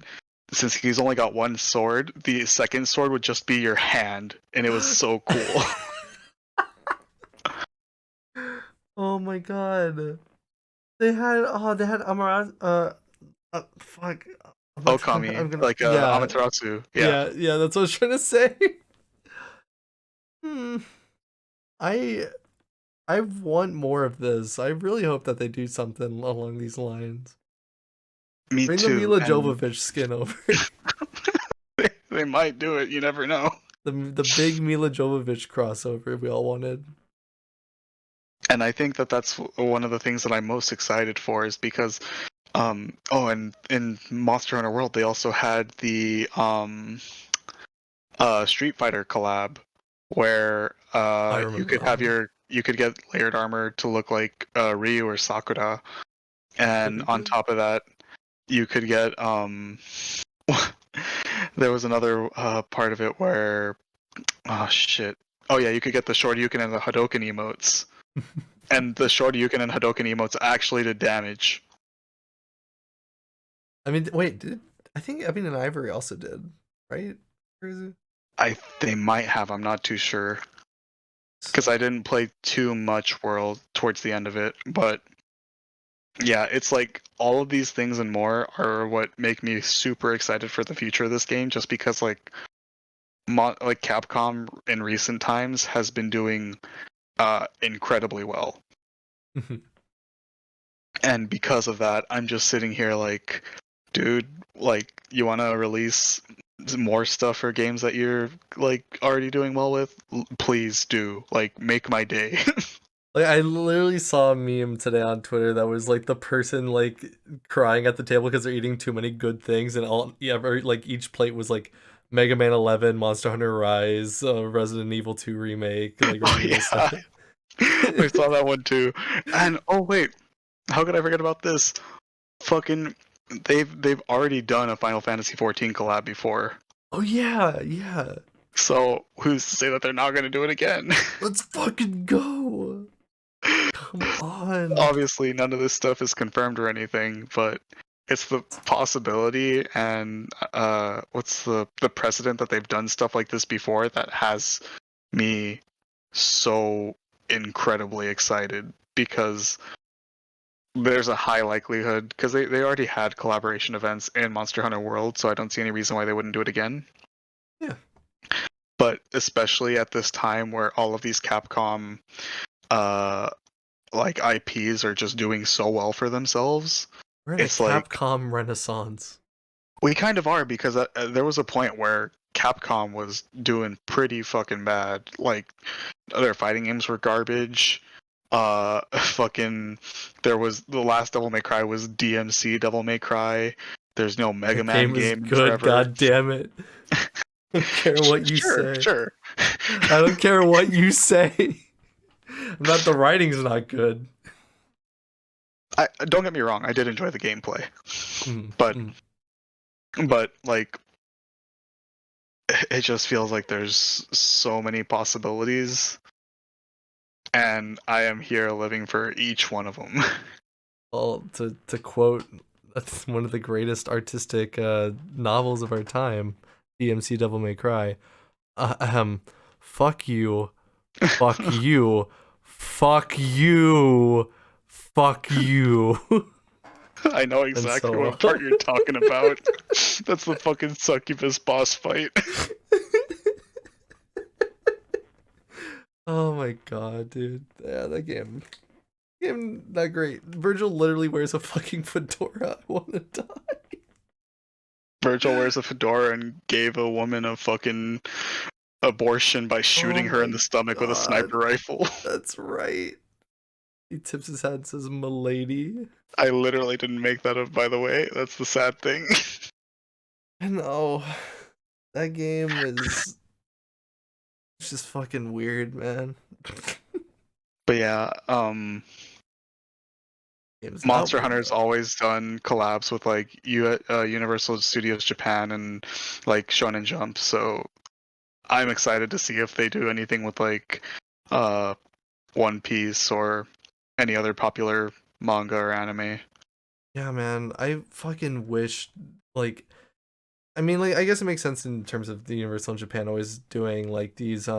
since he's only got one sword, the second sword would just be your hand, and it was so cool. Oh my god. They had Amaranth fuck. Okami, I'm gonna like yeah. Amaterasu, yeah. Yeah, that's what I was trying to say. Hmm. I I want more of this. I really hope that they do something along these lines. Me Bring the too, Mila and Jovovich skin over. they might do it. You never know. The big Mila Jovovich crossover we all wanted. And I think that that's one of the things that I'm most excited for is because oh, and in Monster Hunter World they also had the Street Fighter collab where I remember that one. you could get layered armor to look like Ryu or Sakura, and Really on good. top of that you could get there was another part of it where oh shit. Oh yeah, you could get the Shoryuken and the Hadoken emotes. And the Shoryuken and Hadoken emotes actually did damage. I mean, wait, I think Ebony and Ivory also did, right? Crazy. They might have, I'm not too sure. Because I didn't play too much World towards the end of it. But yeah, it's like all of these things and more are what make me super excited for the future of this game, just because like Capcom in recent times has been doing incredibly well. And because of that, I'm just sitting here like, dude, like, you want to release more stuff for games that you're like already doing well with? Please do. Like, make my day. Like I literally saw a meme today on Twitter that was like the person like crying at the table because they're eating too many good things, and all like each plate was like Mega Man 11, Monster Hunter Rise, Resident Evil 2 remake, like Oh Resident Evil yeah, 7. I saw that one too. And oh wait, how could I forget about this? Fucking, they've already done a Final Fantasy 14 collab before. Oh yeah, yeah. So who's to say that they're not gonna do it again? Let's fucking go. Come on. Obviously, none of this stuff is confirmed or anything, but it's the possibility and what's the precedent that they've done stuff like this before that has me so incredibly excited, because there's a high likelihood, because they already had collaboration events in Monster Hunter World, so I don't see any reason why they wouldn't do it again. Yeah. But especially at this time where all of these Capcom uh like IPs are just doing so well for themselves, We're in a it's like Capcom renaissance. we kind of are, because there was a point where Capcom was doing pretty fucking bad. Like their fighting games were garbage. Fucking there was the last Devil May Cry was DMC Devil May Cry. There's no Mega That Man game is game in good, forever. god damn it. I don't care what you Sure, say. sure. I don't care what you say. Not the writing's not good. I don't get me wrong, I did enjoy the gameplay. Mm, But mm. like it just feels like there's so many possibilities, and I am here living for each one of them. Well, to quote that's one of the greatest artistic novels of our time, DMC Devil May Cry. Fuck you, fuck you, fuck you, fuck you. I know And exactly so what part you're talking about. That's the fucking succubus boss fight. oh my god, dude. Yeah, that game not great. Virgil literally wears a fucking fedora. I wanna die. Virgil wears a fedora and gave a woman a fucking abortion by Oh shooting her in my the stomach with a god. sniper rifle. That's right. He tips his hat and says, "Milady." I literally didn't make that up, by the way. That's the sad thing. I know. That game is it's just fucking weird, man. But yeah, Game's out Monster right Hunter's now. always done collabs with like Universal Studios Japan and like Shonen Jump, so I'm excited to see if they do anything with like uh One Piece or any other popular manga or anime. Yeah, man. I fucking wish like I mean, like, I guess it makes sense in terms of the Universal in Japan always doing like these.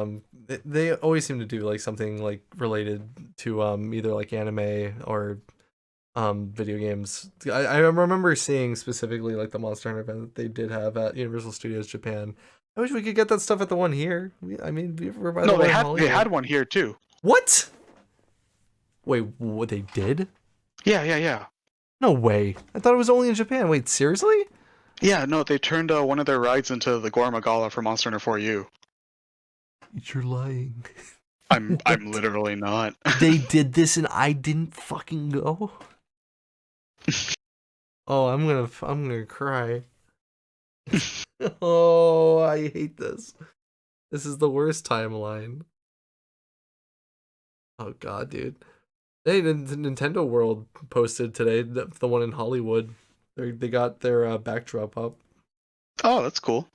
They always seem to do like something like related to either like anime or video games. I remember seeing specifically like the Monster Hunter event that they did have at Universal Studios Japan. I wish we could get that stuff at the one here. I mean, we're by the No, one in they had Hollywood. one here too. What? Wait, what they did? Yeah, yeah, yeah. No way. I thought it was only in Japan. Wait, seriously? Yeah, no, they turned one of their rides into the Gore Magala for Monster Hunter 4U. You're lying. I'm What? literally not. They did this and I didn't fucking go. Oh, I'm gonna cry. Oh, I hate this. This is the worst timeline. Oh god, dude. Hey, Nintendo World posted today the one in Hollywood. They got their backdrop up. Oh, that's cool.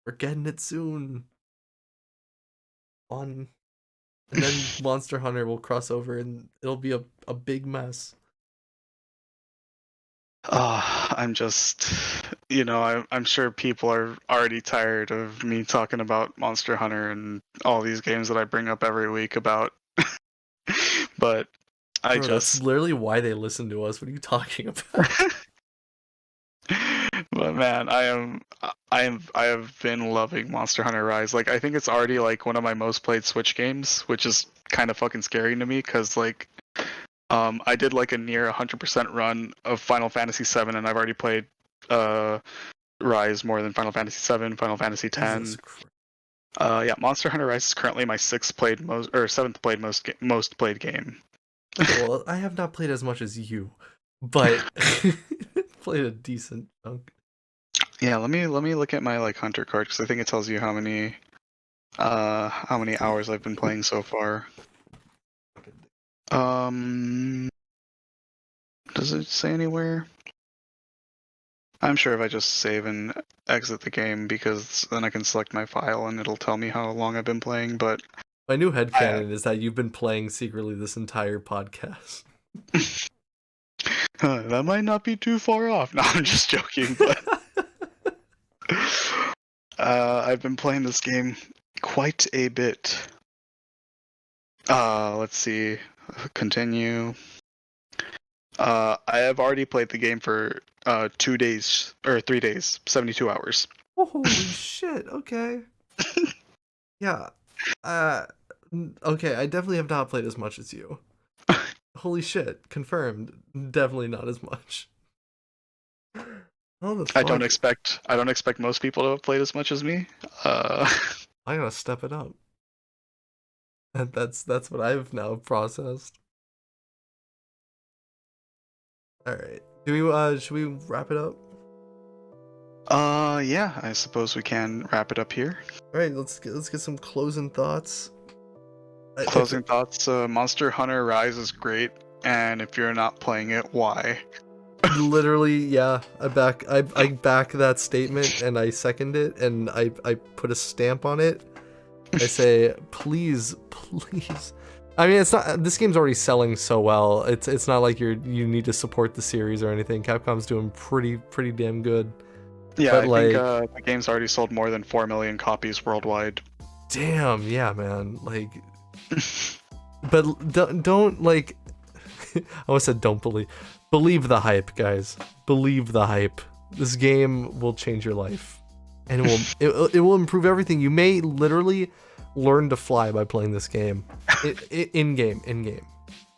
We're getting it soon. On and then Monster Hunter will cross over and it'll be a big mess. I'm just, I'm sure people are already tired of me talking about Monster Hunter and all these games that I bring up every week about. But I Bro, that's just, literally why they listen to us. What are you talking about? but man, I have been loving Monster Hunter Rise. Like, I think it's already like one of my most played Switch games, which is kind of fucking scary to me, because like, I did like a near 100% run of Final Fantasy VII, and I've already played Rise more than Final Fantasy VII, Final Fantasy Jesus X. Christ. Yeah, Monster Hunter Rise is currently my seventh played most played game. Okay, well, I have not played as much as you, but played a decent chunk. Yeah, let me look at my like hunter card, because I think it tells you how many hours I've been playing so far. Um, does it say anywhere? I'm sure if I just save and exit the game, because then I can select my file and it'll tell me how long I've been playing. But My new I headcanon is that you've been playing secretly this entire podcast. That might not be too far off. No, I'm just joking, but I've been playing this game quite a bit. Let's see. Continue. I have already played the game for 2 days or 3 days, 72 hours. Oh, holy shit. Okay. Yeah. Okay, I definitely have not played as much as you. Holy shit. Confirmed. Definitely not as much. Oh, the fuck? I don't expect most people to have played as much as me. I gotta step it up. That's what I've now processed. All right. Should we wrap it up? Yeah, I suppose we can wrap it up here. All right, let's get some closing thoughts. Closing thoughts. Monster Hunter Rise is great, and if you're not playing it, why? Literally, yeah. I back that statement, and I second it, and I put a stamp on it. I say, please. I mean, it's not. This game's already selling so well. It's not like you need to support the series or anything. Capcom's doing pretty damn good. Yeah, but I think the game's already sold more than 4 million copies worldwide. Damn, yeah, man. Like, but don't like. I almost said don't believe the hype, guys. Believe the hype. This game will change your life, and it will improve everything. You may literally learn to fly by playing this game. In game.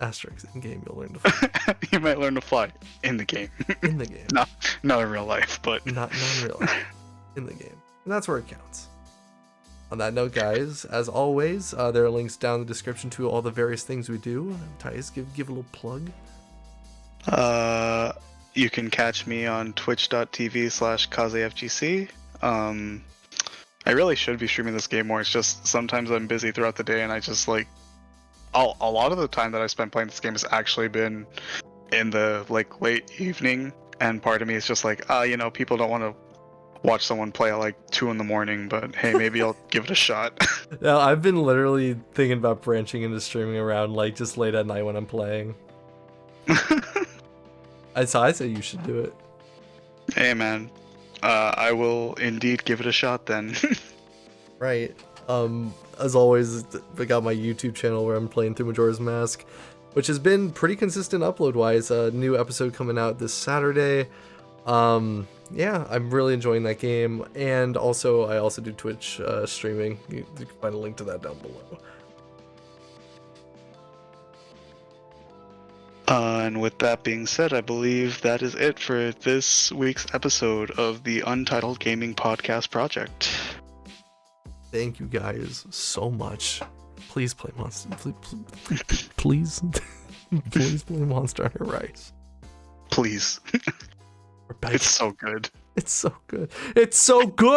Asterisk, in game you'll learn to fly. You might learn to fly in the game. In the game. Not in real life, but not in real life. In the game. And that's where it counts. On that note, guys, as always, there are links down in the description to all the various things we do. Tyus, give a little plug. You can catch me on twitch.tv/KazeFGC. I really should be streaming this game more. It's just sometimes I'm busy throughout the day, and I just like a lot of the time that I spent playing this game has actually been in the like late evening, and part of me is just like, people don't want to watch someone play at like 2 a.m, but hey, maybe I'll give it a shot. Yeah, I've been literally thinking about branching into streaming around like just late at night when I'm playing. I say you should do it. Hey man, I will indeed give it a shot then. Right. As always, I got my YouTube channel where I'm playing through Majora's Mask, which has been pretty consistent upload-wise. A new episode coming out this Saturday. Yeah, I'm really enjoying that game, and I also do Twitch streaming. You can find a link to that down below. And with that being said, I believe that is it for this week's episode of the Untitled Gaming Podcast Project. Thank you guys so much. Please play Monster. Please play Monster Hunter Rise. Please. It's so good. It's so good. It's so good.